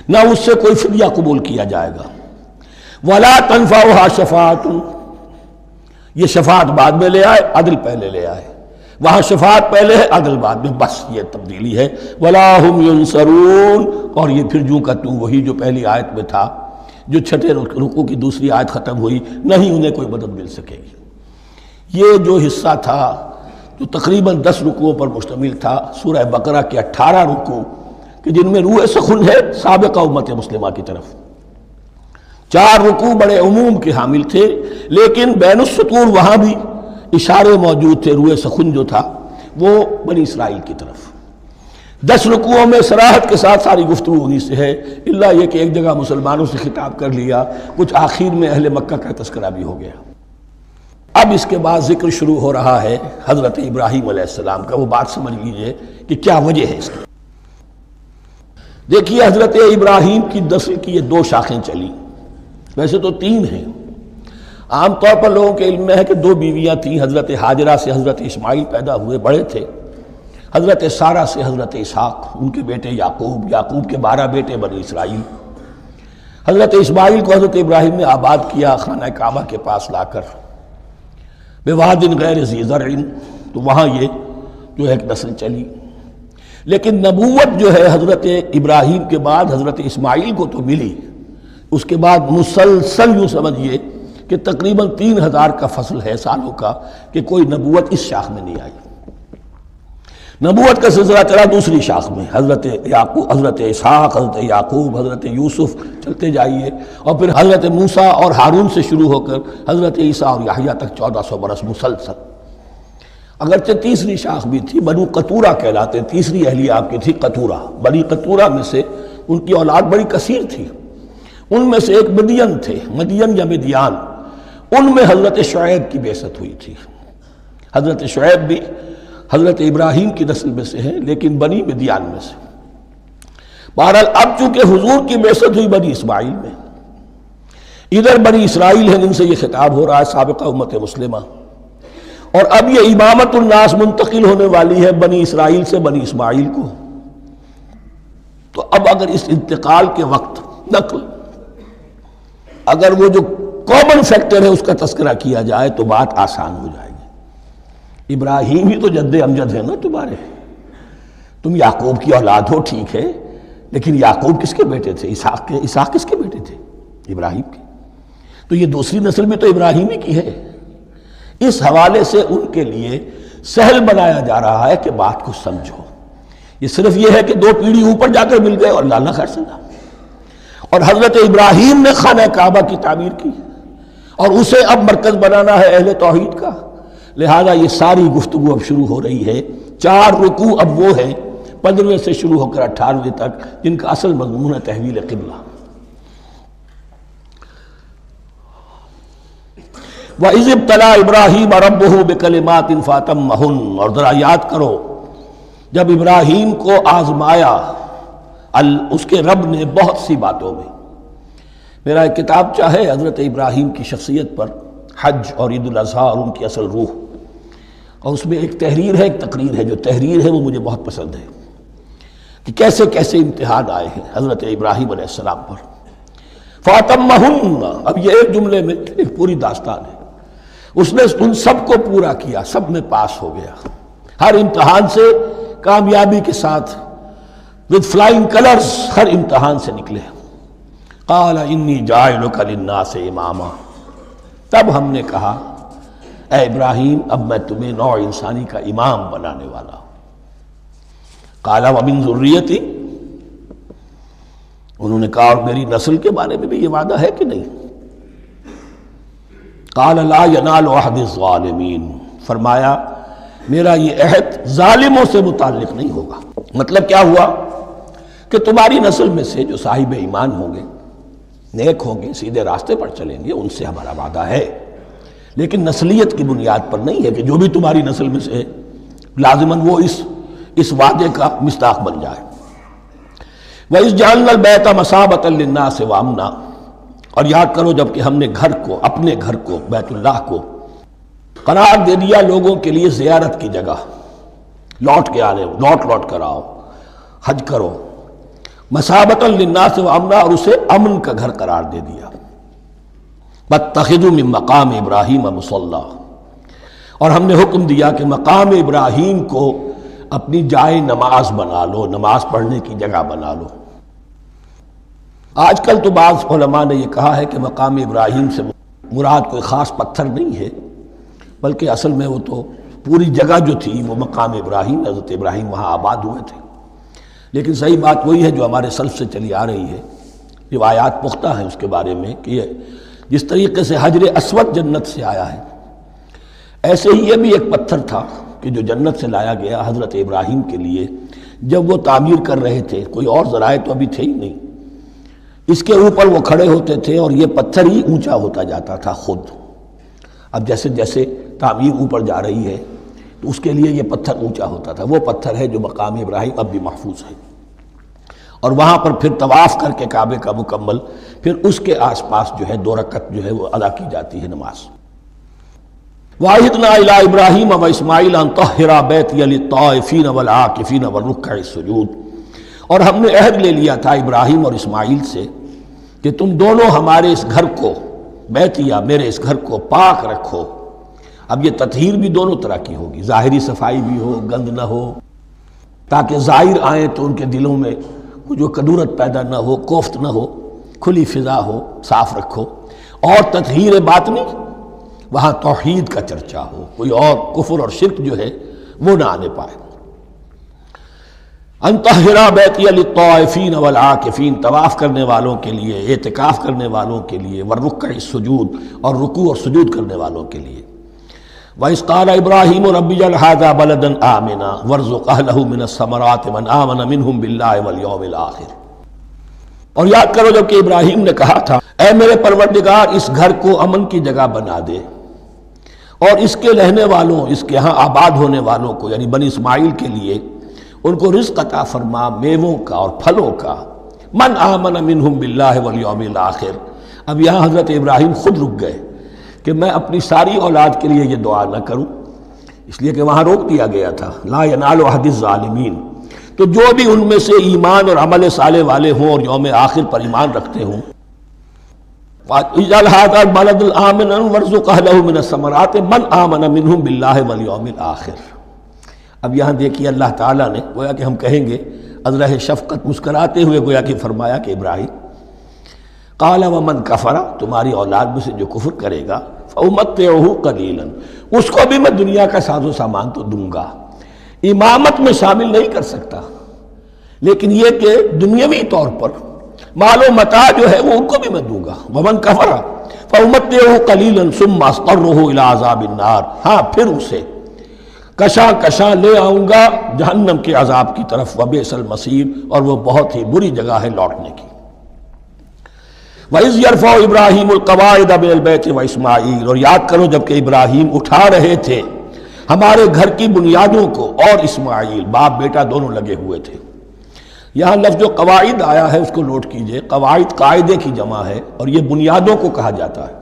نہ اس سے کوئی فدیہ قبول کیا جائے گا. وَلَا تَنْفَعُهَا شَفَاعَةٌ، یہ شفاعت بعد میں لے آئے، عدل پہلے لے آئے. وہاں شفاعت پہلے ہے، عدل بعد میں، بس یہ تبدیلی ہے. وَلَا هُمْ يُنصَرُونَ، اور یہ پھر جو کا تو وہی جو پہلی آیت میں تھا، جو چھٹے رکوع کی دوسری آیت ختم ہوئی، نہیں انہیں کوئی مدد مل سکے گی. یہ جو حصہ تھا جو تقریباً 10 رکوعوں پر مشتمل تھا، سورہ بقرہ کے 18 رکوع کہ جن میں روح سخن ہے سابقہ امت مسلمہ کی طرف. 4 رکوع بڑے عموم کے حامل تھے، لیکن بین السطور وہاں بھی اشارے موجود تھے. روح سخن جو تھا وہ بنی اسرائیل کی طرف. 10 رکوعوں میں صراحت کے ساتھ ساری گفتگو انہی سے ہے، الا یہ کہ ایک جگہ مسلمانوں سے خطاب کر لیا، کچھ آخر میں اہل مکہ کا تذکرہ بھی ہو گیا. اب اس کے بعد ذکر شروع ہو رہا ہے حضرت ابراہیم علیہ السلام کا. وہ بات سمجھ لیجئے کہ کیا وجہ ہے اس کی. دیکھیے حضرت ابراہیم کی نسل کی یہ 2 شاخیں چلی، ویسے تو 3 ہیں. عام طور پر لوگوں کے علم میں ہے کہ 2 بیویاں تھیں. حضرت ہاجرہ سے حضرت اسماعیل پیدا ہوئے، بڑے تھے. حضرت سارہ سے حضرت اسحاق، ان کے بیٹے یعقوب، یعقوب کے 12 بیٹے بنی اسرائیل. حضرت اسماعیل کو حضرت ابراہیم نے آباد کیا خانہ کعبہ کے پاس لا کر، بواد غیر ذی زرع، تو وہاں یہ جو ایک نسل چلی. لیکن نبوت جو ہے حضرت ابراہیم کے بعد حضرت اسماعیل کو تو ملی، اس کے بعد مسلسل یوں سمجھیے کہ تقریباً 3000 کا فصل ہے سالوں کا کہ کوئی نبوت اس شاخ میں نہیں آئی. نبوت کا سلسلہ چلا دوسری شاخ میں، حضرت یعقوب، حضرت اسحاق، حضرت یعقوب، حضرت یوسف، چلتے جائیے، اور پھر حضرت موسیٰ اور ہارون سے شروع ہو کر حضرت عیسیٰ اور یحییٰ تک 1400 برس مسلسل. اگرچہ تیسری شاخ بھی تھی، بنو قطورہ کہلاتے، تیسری اہلیہ آپ کی تھی قطورہ. بنی قطورہ میں سے ان کی اولاد بڑی کثیر تھی. ان میں سے ایک مدین تھے، مدین یا مدیان، ان میں حضرت شعیب کی بعثت ہوئی تھی. حضرت شعیب بھی حضرت ابراہیم کی نسل میں سے ہیں، لیکن بنی مدیان میں سے. بہرحال اب چونکہ حضور کی بعثت ہوئی بنی اسماعیل میں، ادھر بنی اسرائیل ہیں جن سے یہ خطاب ہو رہا ہے سابقہ امت مسلمہ، اور اب یہ امامت الناس منتقل ہونے والی ہے بنی اسرائیل سے بنی اسماعیل کو. تو اب اگر اس انتقال کے وقت نقل، اگر وہ جو کامن فیکٹر ہے اس کا تذکرہ کیا جائے تو بات آسان ہو جائے گی. ابراہیم ہی تو جد امجد ہے نا تمہارے، تم یعقوب کی اولاد ہو ٹھیک ہے، لیکن یعقوب کس کے بیٹے تھے؟ اسحاق کس کے بیٹے تھے؟ ابراہیم کے. تو یہ دوسری نسل بھی تو ابراہیم ہی کی ہے. اس حوالے سے ان کے لیے سہل بنایا جا رہا ہے کہ بات کو سمجھو. یہ صرف یہ ہے کہ 2 پیڑھی اوپر جا کر مل گئے اور لالا خیر سلا. اور حضرت ابراہیم نے خانہ کعبہ کی تعمیر کی اور اسے اب مرکز بنانا ہے اہل توحید کا. لہذا یہ ساری گفتگو اب شروع ہو رہی ہے. 4 رکوع اب وہ ہیں 15ویں سے شروع ہو کر 18ویں تک جن کا اصل مضمون ہے تحویل قبلہ. وَإِذِ ابْتَلَىٰ إِبْرَاهِيمَ رَبُّهُ بِكَلِمَاتٍ فَأَتَمَّهُنَّ، اور ذرا یاد کرو جب ابراہیم کو آزمایا اس کے رب نے بہت سی باتوں میں. میرا ایک کتاب چاہے حضرت ابراہیم کی شخصیت پر، حج اور عید الاضحیٰ اور ان کی اصل روح، اور اس میں ایک تحریر ہے ایک تقریر ہے. جو تحریر ہے وہ مجھے بہت پسند ہے کہ کیسے کیسے امتحان آئے ہیں حضرت ابراہیم علیہ السلام پر. فَأَتَمَّهُنَّ، اب یہ ایک جملے میں ایک پوری داستان ہے. اس نے ان سب کو پورا کیا، سب میں پاس ہو گیا، ہر امتحان سے کامیابی کے ساتھ with flying colors ہر امتحان سے نکلے. قال انی جاعلک للناس اماما، تب ہم نے کہا اے ابراہیم اب میں تمہیں نوع انسانی کا امام بنانے والا ہوں. قال ومن ذریتی، انہوں نے کہا اور میری نسل کے بارے میں بھی یہ وعدہ ہے کہ نہیں؟ قال لا ینال عہد الظالمین، فرمایا میرا یہ عہد ظالموں سے متعلق نہیں ہوگا. مطلب کیا ہوا؟ کہ تمہاری نسل میں سے جو صاحب ایمان ہوں گے، نیک ہوں گے، سیدھے راستے پر چلیں گے، ان سے ہمارا وعدہ ہے، لیکن نسلیت کی بنیاد پر نہیں ہے کہ جو بھی تمہاری نسل میں سے لازماً وہ اس وعدے کا مصداق بن جائے۔ وَإِذْ جَعَلْنَا الْبَيْتَ مَثَابَةً لِلنَّاسِ وَأَمْنًا، اور یاد کرو جب کہ ہم نے گھر کو، اپنے گھر کو، بیت اللہ کو قرار دے دیا لوگوں کے لیے زیارت کی جگہ، لوٹ کے آنے، لوٹ کر آؤ، حج کرو، مَثَابَةً لِلنَّاسِ وَأَمْنًا، اور اسے امن کا گھر قرار دے دیا۔ وَاتَّخِذُوا مِن مَّقَامِ إِبْرَاهِيمَ مُصَلًّى، اور ہم نے حکم دیا کہ مقام ابراہیم کو اپنی جائے نماز بنا لو، نماز پڑھنے کی جگہ بنا لو۔ آج کل تو بعض علماء نے یہ کہا ہے کہ مقام ابراہیم سے مراد کوئی خاص پتھر نہیں ہے، بلکہ اصل میں وہ تو پوری جگہ جو تھی وہ مقام ابراہیم، حضرت ابراہیم وہاں آباد ہوئے تھے۔ لیکن صحیح بات وہی ہے جو ہمارے سلف سے چلی آ رہی ہے، روایات پختہ ہیں اس کے بارے میں کہ یہ جس طریقے سے حجر اسود جنت سے آیا ہے، ایسے ہی یہ بھی ایک پتھر تھا کہ جو جنت سے لایا گیا حضرت ابراہیم کے لیے جب وہ تعمیر کر رہے تھے، کوئی اور ذرائع تو ابھی تھے ہی نہیں، اس کے اوپر وہ کھڑے ہوتے تھے اور یہ پتھر ہی اونچا ہوتا جاتا تھا خود۔ اب جیسے جیسے تعمیر اوپر جا رہی ہے تو اس کے لیے یہ پتھر اونچا ہوتا تھا، وہ پتھر ہے جو مقام ابراہیم اب بھی محفوظ ہے، اور وہاں پر پھر طواف کر کے کعبے کا مکمل، پھر اس کے آس پاس جو ہے 2 رکعت جو ہے وہ ادا کی جاتی ہے نماز۔ وَعَهِدْنَا إِلَىٰ إِبْرَاهِيمَ وَإِسْمَاعِيلَ أَن طَهِّرَا بَيْتِيَ لِلطَّائِفِينَ وَالْعَاكِفِينَ وَالرُّكَّعِ السُّجُودِ، اور ہم نے عہد لے لیا تھا ابراہیم اور اسماعیل سے کہ تم دونوں ہمارے اس گھر کو، بیتیا، میرے اس گھر کو پاک رکھو۔ اب یہ تطہیر بھی دونوں طرح کی ہوگی، ظاہری صفائی بھی ہو، گند نہ ہو، تاکہ ظاہر آئیں تو ان کے دلوں میں جو کدورت پیدا نہ ہو، کوفت نہ ہو، کھلی فضا ہو، صاف رکھو۔ اور تطہیر باطنی، وہاں توحید کا چرچا ہو، کوئی اور کفر اور شرک جو ہے وہ نہ آنے پائے۔ ان طہرا بیتی للطائفین والعاکفین، طواف کرنے والوں کے لیے، اعتکاف کرنے والوں کے لیے، والرکع السجود، اور رکوع اور سجود کرنے والوں کے لیے۔ وَإِذْ قَالَ إِبْرَاهِيمُ رَبِّ اجْعَلْ هَٰذَا بَلَدًا آمِنًا وَارْزُقْ أَهْلَهُ مِنَ الثَّمَرَاتِ مَنْ آمَنَ مِنْهُمْ بِاللَّهِ وَالْيَوْمِ الْآخِرِ، اور یاد کرو جب کہ ابراہیم نے کہا تھا اے میرے پروردگار اس گھر کو امن کی جگہ بنا دے، اور اس کے رہنے والوں، اس کے ہاں آباد ہونے والوں کو یعنی بنی اسماعیل کے لیے ان کو رزق عطا فرما، میووں کا اور پھلوں کا۔ من آمن منہم باللہ والیوم الآخر، اب یہاں حضرت ابراہیم خود رک گئے کہ میں اپنی ساری اولاد کے لیے یہ دعا نہ کروں، اس لیے کہ وہاں روک دیا گیا تھا لا ینال عہد الظالمین، تو جو بھی ان میں سے ایمان اور عمل صالح والے ہوں اور یوم آخر پر ایمان رکھتے ہوں، اجعل هذا البلد آمنا وارزق اهله من الثمرات من آمن منهم باللہ والیوم الآخر۔ اب یہاں دیکھیے اللہ تعالیٰ نے گویا کہ ہم کہیں گے ازرہ شفقت مسکراتے ہوئے گویا کہ فرمایا کہ ابراہیم قال ومن کفر، تمہاری اولاد میں سے جو کفر کرے گا فأمتعه قلیلا، اس کو بھی میں دنیا کا ساز و سامان تو دوں گا، امامت میں شامل نہیں کر سکتا، لیکن یہ کہ دنیاوی طور پر مال و متاع جو ہے وہ ان کو بھی میں دوں گا۔ ومن کفر فأمتعه قلیلا ثم اضطره الى عذاب النار، ہاں پھر اسے کشاں کشاں لے آؤں گا جہنم کے عذاب کی طرف، وبئس المصیر، اور وہ بہت ہی بری جگہ ہے لوٹنے کی۔ وَإِذْ يَرْفَعُ إِبْرَاهِيمُ الْقَوَاعِدَ مِنَ الْبَيْتِ وَإِسْمَاعِيلُ، اور یاد کرو جب کہ ابراہیم اٹھا رہے تھے ہمارے گھر کی بنیادوں کو، اور اسماعیل، باپ بیٹا دونوں لگے ہوئے تھے۔ یہاں لفظ جو قواعد آیا ہے اس کو نوٹ کیجئے، قواعد قاعدے کی جمع ہے اور یہ بنیادوں کو کہا جاتا ہے،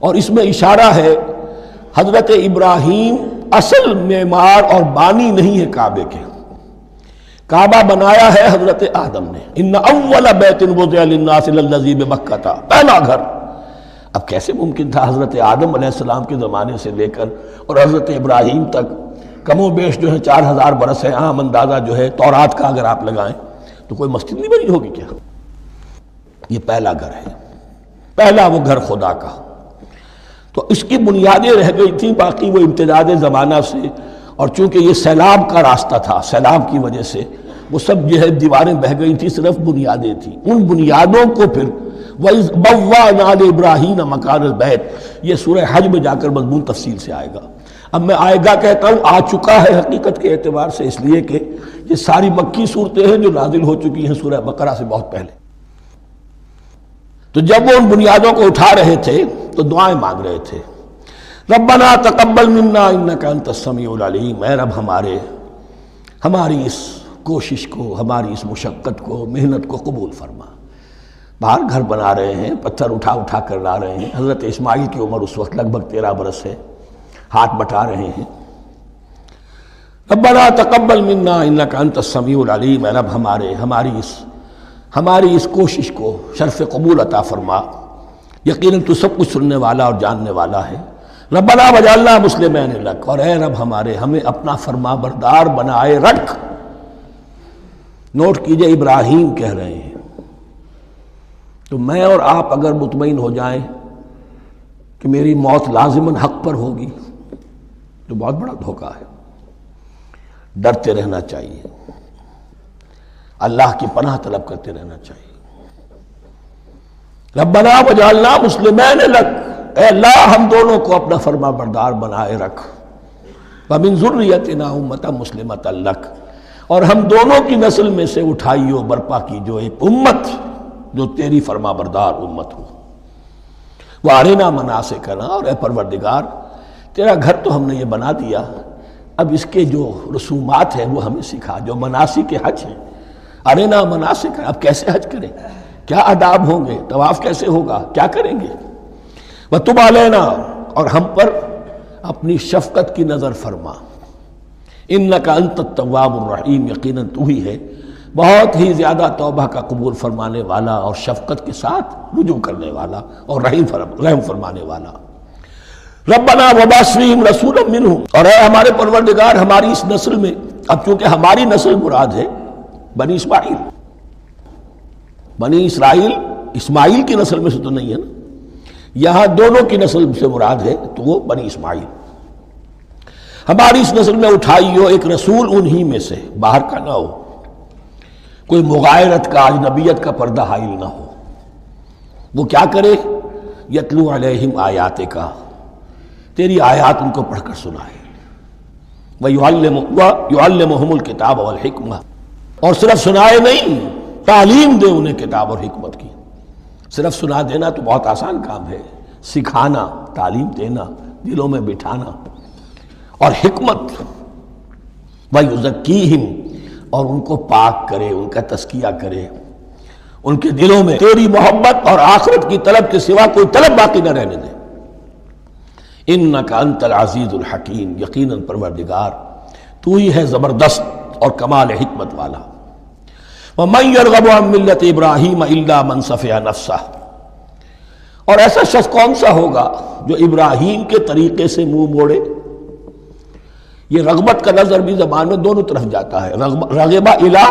اور اس میں اشارہ ہے حضرت ابراہیم اصل معمار اور بانی نہیں ہے کعبے کے، کعبہ بنایا ہے حضرت آدم نے، ان اول بیت وضع للناس للذی بمکہ، پہلا گھر۔ اب کیسے ممکن تھا حضرت آدم علیہ السلام کے زمانے سے لے کر اور حضرت ابراہیم تک کم و بیش جو ہے 4000 برس ہے، عام اندازہ جو ہے تورات کا اگر آپ لگائیں تو کوئی مسجد نہیں بنی ہوگی کیا؟ یہ پہلا گھر ہے، پہلا وہ گھر خدا کا، تو اس کی بنیادیں رہ گئی تھیں، باقی وہ امتداد زمانہ سے، اور چونکہ یہ سیلاب کا راستہ تھا، سیلاب کی وجہ سے وہ سب جو ہے دیواریں بہہ گئی تھیں، صرف بنیادیں تھیں، ان بنیادوں کو پھر وَإِذْ بَوَّأْنَا لِإِبْرَاهِيمَ مَكَانَ الْبَيْتِ، یہ سورہ حج میں جا کر مضمون تفصیل سے آئے گا۔ اب میں آئے گا کہتا ہوں، آ چکا ہے حقیقت کے اعتبار سے، اس لیے کہ یہ ساری مکی صورتیں ہیں جو نازل ہو چکی ہیں سورہ بقرہ سے بہت پہلے۔ تو جب وہ ان بنیادوں کو اٹھا رہے تھے تو دعائیں مانگ رہے تھے، ربنا تقبل منا انک انت السمیع العلیم، اے رب ہماری اس کوشش کو، ہماری اس مشقت کو، محنت کو قبول فرما۔ باہر گھر بنا رہے ہیں، پتھر اٹھا اٹھا کر لا رہے ہیں، حضرت اسماعیل کی عمر اس وقت لگ بھگ 13 برس ہے، ہاتھ بٹا رہے ہیں، ربنا تقبل منا انک انت السمیع العلیم، اے رب ہماری اس کوشش کو شرف قبول عطا فرما، یقیناً تو سب کچھ سننے والا اور جاننے والا ہے۔ ربنا وجعلنا مسلمین لک، اور اے رب ہمیں اپنا فرما بردار بنائے رکھ۔ نوٹ کیجئے ابراہیم کہہ رہے ہیں، تو میں اور آپ اگر مطمئن ہو جائیں کہ میری موت لازماً حق پر ہوگی تو بہت بڑا دھوکہ ہے۔ ڈرتے رہنا چاہیے، اللہ کی پناہ طلب کرتے رہنا چاہیے۔ ربنا وجعلنا مسلمین لک، اے اللہ ہم دونوں کو اپنا فرما بردار بنائے رکھ، ومن ذریتنا امۃ مسلمۃ لک، اور ہم دونوں کی نسل میں سے اٹھائیو برپا کی جو ایک امت جو تیری فرما بردار امت ہو۔ وارنا مناسکنا، اور اے پروردگار تیرا گھر تو ہم نے یہ بنا دیا، اب اس کے جو رسومات ہیں وہ ہمیں سکھا، جو مناسک حج ہیں، ارنا مناسک، اب کیسے حج کریں، کیا آداب ہوں گے، طواف کیسے ہوگا، کیا کریں گے۔ وتب علینا، اور ہم پر اپنی شفقت کی نظر فرما، انک انت التواب الرحیم، یقیناً تو ہی ہے بہت ہی زیادہ توبہ کا قبول فرمانے والا اور شفقت کے ساتھ رجوع کرنے والا اور رحم فرمانے والا۔ ربنا وبعث فیہم رسولا منہم، اور اے ہمارے پروردگار ہماری اس نسل میں، اب چونکہ ہماری نسل مراد ہے بنی اسماعیل، بنی اسرائیل اسماعیل کی نسل میں سے تو نہیں ہے نا، یہاں دونوں کی نسل سے مراد ہے تو وہ بنی اسماعیل، ہماری اس نسل میں اٹھائی ہو ایک رسول انہی میں سے، باہر کا نہ ہو، کوئی مغایرت کا اجنبیت کا پردہ حائل نہ ہو، وہ کیا کرے، یتلو علیہم آیاتک، تیری آیات ان کو پڑھ کر سنائے، وَيُعَلِّمُهُمُ الْكِتَابَ وَالْحِکْمَةَ، اور صرف سنائے نہیں، تعلیم دے انہیں کتاب اور حکمت کی۔ صرف سنا دینا تو بہت آسان کام ہے، سکھانا، تعلیم دینا، دلوں میں بٹھانا، اور حکمت، وَيُزَكِّيهِمْ، اور ان کو پاک کرے، ان کا تزکیہ کرے، ان کے دلوں میں تیری محبت اور آخرت کی طلب کے سوا کوئی طلب باقی نہ رہنے دے۔ انک انت العزیز الحکیم، یقیناً پروردگار تو ہی ہے زبردست اور کمال حکمت والا۔ وَمَن يَرْغَبُ عَن مِّلَّةِ إِبْرَاهِيمَ إِلَّا مَن سَفِهَ نَفْسَهُ، اور ایسا شخص کون سا ہوگا جو ابراہیم کے طریقے سے منہ موڑے۔ یہ رغبت کا نظر بھی زبان میں دونوں طرف جاتا ہے، رغبہ الہ،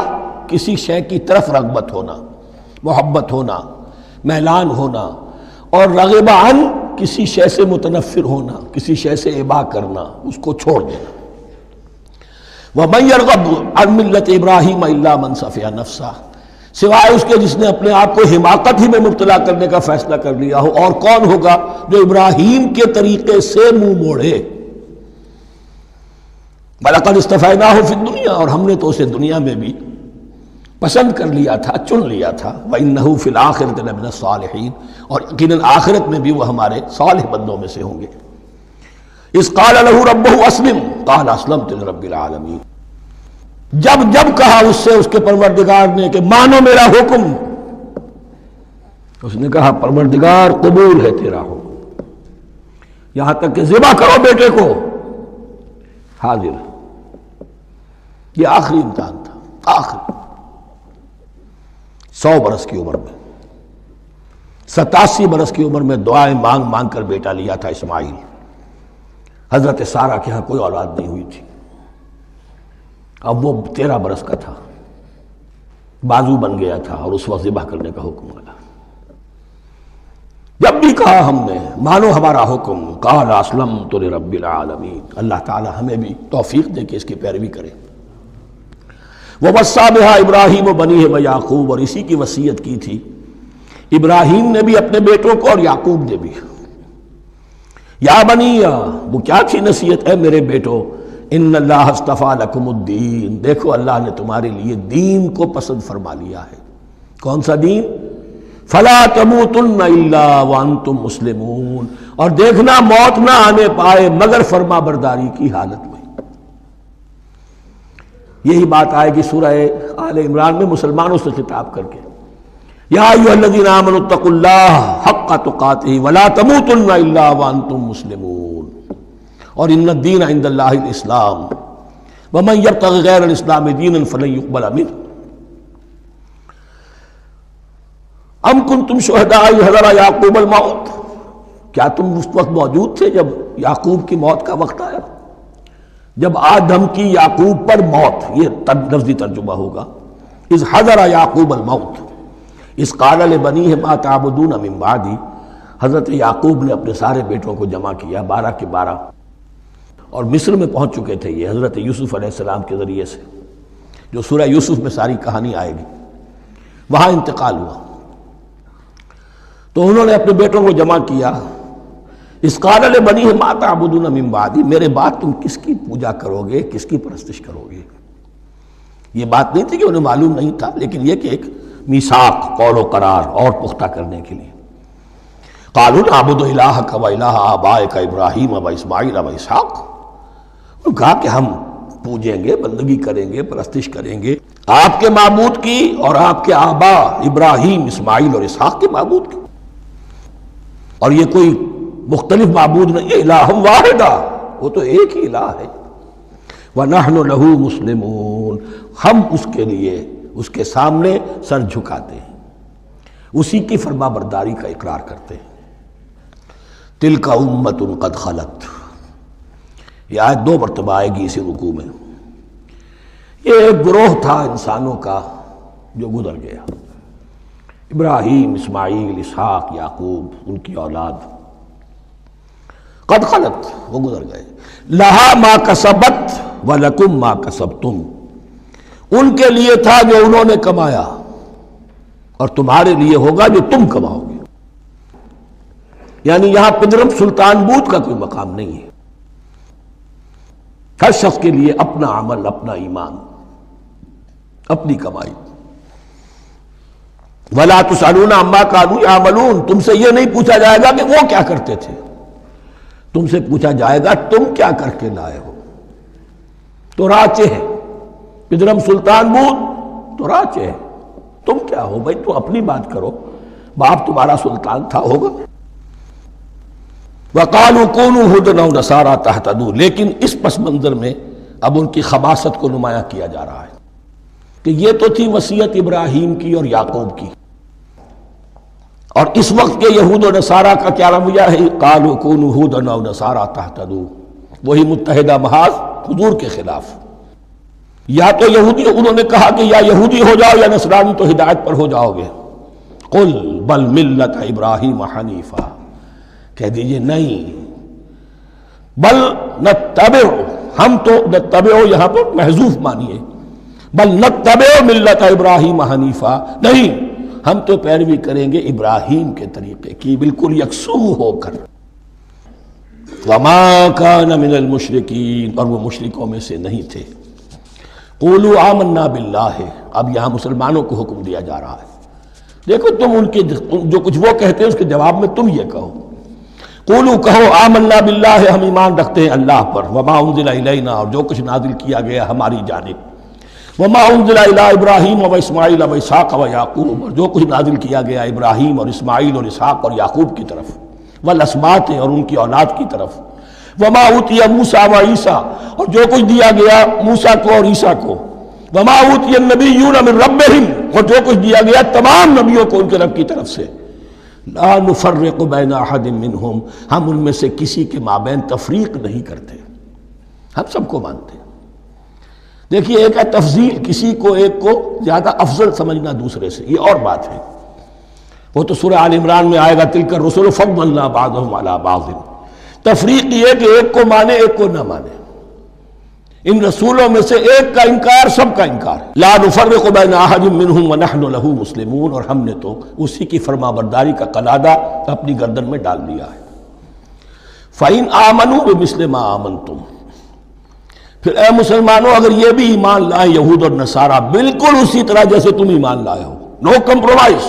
کسی شے کی طرف رغبت ہونا، محبت ہونا، میلان ہونا، اور رغبہ عن، کسی شے سے متنفر ہونا، کسی شے سے ابا کرنا، اس کو چھوڑ دینا۔ وَمَن يَرْغَبُ عَن مِّلَّةِ إِبْرَاهِيمَ إِلَّا مَن سَفِهَ نَفْسَهُ، سوائے اس کے جس نے اپنے آپ کو حماقت ہی میں مبتلا کرنے کا فیصلہ کر لیا ہو، اور کون ہوگا جو ابراہیم کے طریقے سے منہ موڑے۔ وَلَقَدِ اصْطَفَيْنَاهُ فِي الدُّنْيَا، اور ہم نے تو اسے دنیا میں بھی پسند کر لیا تھا، چن لیا تھا۔ وَإِنَّهُ فِي الْآخِرَةِ لَمِنَ الصَّالِحِينَ، اور یقیناً آخرت میں بھی وہ ہمارے صالح بندوں میں سے ہوں گے۔ اِذْ قَالَ لَهُ رَبُّهُ أَسْلِمْ قَالَ أَسْلَمْتُ لِرَبِّ الْعَالَمِينَ، جب کہا اس سے اس کے پروردگار نے کہ مانو میرا حکم، اس نے کہا پروردگار قبول ہے تیرا حکم، یہاں تک کہ ذبح کرو بیٹے کو، حاضر۔ یہ آخری امتحان تھا، آخری 100 برس کی عمر میں، 87 برس کی عمر میں دعائیں مانگ مانگ کر بیٹا لیا تھا اسماعیل۔ حضرت سارہ کے ہاں کوئی اولاد نہیں ہوئی تھی، اب وہ 13 برس کا تھا، بازو بن گیا تھا، اور اس وقت ذبح کرنے کا حکم آیا۔ جب بھی کہا ہم نے مانو ہمارا حکم، قال اسلمت لرب العالمین، اللہ تعالی ہمیں بھی توفیق دے کہ اس کی پیروی کریں۔ وَوَصَّىٰ بِهَا إِبْرَاهِيمُ بَنِيهِ وَيَعْقُوبُ، اور اسی کی وصیت کی تھی ابراہیم نے بھی اپنے بیٹوں کو اور یعقوب نے بھی۔ یا بنی، وہ کیا تھی نصیحت، اے میرے بیٹو، ان اللہ اصطفیٰ لکم الدین، دیکھو اللہ نے تمہارے لیے دین کو پسند فرما لیا ہے۔ کون سا دین؟ فلا تموتن الا وانتم مسلمون، اور دیکھنا موت نہ آنے پائے مگر فرما برداری کی حالت میں۔ یہی بات آئے گی سورہ آل عمران میں مسلمانوں سے خطاب کر کے، یا ایھا الذین آمنوا اتقوا اللہ حق تقاتہ ولا تموتن الا وانتم مسلمون، اور ان الدین عند اللہ الاسلام ومن یبتغ غیر الاسلام دینا فلن یقبل منہ۔ ام کنتم شہداء اذ حضر یعقوب الموت، کیا تم اس وقت موجود تھے جب یعقوب کی موت کا وقت آیا؟ جب آدم کی یعقوب پر موت، یہ لفظی ترجمہ ہوگا، اذ حضر یعقوب الموت اذ قال لبنیہ ما تعبدون من بعدی، حضرت یعقوب نے اپنے سارے بیٹوں کو جمع کیا، 12 کے 12، اور مصر میں پہنچ چکے تھے یہ حضرت یوسف علیہ السلام کے ذریعے سے، جو سورہ یوسف میں ساری کہانی آئے گی، وہاں انتقال ہوا۔ تو انہوں نے اپنے بیٹوں کو جمع کیا، اذ قال لبنیہ ما تعبدون من بعدی، میرے بعد تم کس کی پوجا کرو گے، کس کی پرستش کرو گے؟ یہ بات نہیں تھی کہ انہیں معلوم نہیں تھا، لیکن یہ کہ ایک میثاق، قول و قرار اور پختہ کرنے کے لیے۔ قالوا نعبد الہک و الہ آبائک ابراہیم و اسماعیل و اسحاق، انہوں نے کہا کہ ہم پوجیں گے، بندگی کریں گے، پرستش کریں گے آپ کے معبود کی اور آپ کے آبا ابراہیم، اسماعیل اور اسحاق کے معبود کی، اور یہ کوئی مختلف معبود نہیں، الہ واحدہ، وہ تو ایک ہی الہ ہے۔ وَنَحْنُ لَهُ مُسْلِمُونَ، ہم اس کے لیے، اس کے سامنے سر جھکاتے ہیں، اسی کی فرما برداری کا اقرار کرتے ہیں۔ تِلْكَ أُمَّةٌ قَدْ خَلَتْ، یہ آیت 2 مرتبہ آئے گی اسی رکوع میں۔ یہ ایک گروہ تھا انسانوں کا جو گزر گیا، ابراہیم، اسماعیل، اسحاق، یعقوب، ان کی اولاد، قد خلت، وہ گزر گئے۔ لہا ما کسبت ولکم ما کسبتم، ان کے لیے تھا جو انہوں نے کمایا، اور تمہارے لیے ہوگا جو تم کماؤ گے۔ یعنی یہاں پدرم سلطان بود کا کوئی مقام نہیں ہے، ہر شخص کے لیے اپنا عمل، اپنا ایمان، اپنی کمائی۔ وَلَا تُسْأَلُونَ عَمَّا كَانُوا يَعْمَلُونَ، تم سے یہ نہیں پوچھا جائے گا کہ وہ کیا کرتے تھے، تم سے پوچھا جائے گا تم کیا کر کے لائے ہو۔ تو راچے ہے، پدرم سلطان بود تو راچے ہے، تم کیا ہو بھائی، تو اپنی بات کرو، باپ تمہارا سلطان تھا، ہوگا۔ وَقَالُوا كُونُوا هُودًا أَوْ نَصَارَىٰ تَهْتَدُوا، لیکن اس پس منظر میں اب ان کی خباثت کو نمایاں کیا جا رہا ہے کہ یہ تو تھی وصیت ابراہیم کی اور یعقوب کی، اور اس وقت کے یہود و نصارہ کا کیا رویہ ہے؟ قالوا كونوا هودا او نصارى تهتدوا، وہی متحدہ محاذ حضور کے خلاف۔ یا تو یہودی، انہوں نے کہا کہ یا یہودی ہو جاؤ یا نصرانی تو ہدایت پر ہو جاؤ گے۔ قل بل ملت ابراہیم حنیفا، کہہ دیجئے نہیں، بل نتبع، ہم تو نتبع یہاں پر محذوف مانیے، بل نتبع ملت ابراہیم حنیفا، نہیں، ہم تو پیروی کریں گے ابراہیم کے طریقے کی، بالکل یکسو ہو کر۔ وما کان من المشرکین، اور وہ مشرکوں میں سے نہیں تھے۔ قولوا آمنا باللہ، اب یہاں مسلمانوں کو حکم دیا جا رہا ہے۔ دیکھو تم ان کے جو کچھ وہ کہتے ہیں اس کے جواب میں تم یہ کہو، قولوا کہو آمنا باللہ، ہم ایمان رکھتے ہیں اللہ پر، وما انزل الینا، اور جو کچھ نازل کیا گیا ہماری جانب، وما انزل الی ابراہیم و اسماعیل و اسحاق و یعقوب، اور جو کچھ نازل کیا گیا ابراہیم اور اسماعیل اور اسحاق اور یعقوب کی طرف، والاسباط، اور ان کی اولاد کی طرف، وما اوتی موسیٰ و عیسیٰ، اور جو کچھ دیا گیا موسیٰ کو اور عیسیٰ کو، وما اوتی النبیون من ربہم، اور جو کچھ دیا گیا تمام نبیوں کو ان کے رب کی طرف سے، لا نفرق بین احد منہم، ہم ان میں سے کسی کے مابین تفریق نہیں کرتے، ہم سب کو مانتے ہیں۔ دیکھیے ایک ہے تفضیل، کسی کو ایک کو زیادہ افضل سمجھنا دوسرے سے، یہ اور بات ہے، وہ تو سورہ آل عمران میں آئے گا، تلک الرسل فضلنا بعضهم علی بعض۔ تفریق یہ کہ ایک کو مانے ایک کو نہ مانے، ان رسولوں میں سے ایک کا انکار سب کا انکار، لا نفرق بین احد منہم ونحن له مسلمون، اور ہم نے تو اسی کی فرما برداری کا قلادہ اپنی گردن میں ڈال دیا ہے۔ فَإِنْ آمَنُوا بِمِثْلِ مَا آمَنْتُمْ، پھر اے مسلمانوں اگر یہ بھی ایمان لائیں یہود اور نصارہ بالکل اسی طرح جیسے تم ایمان لائے ہو، نو کمپرومائز،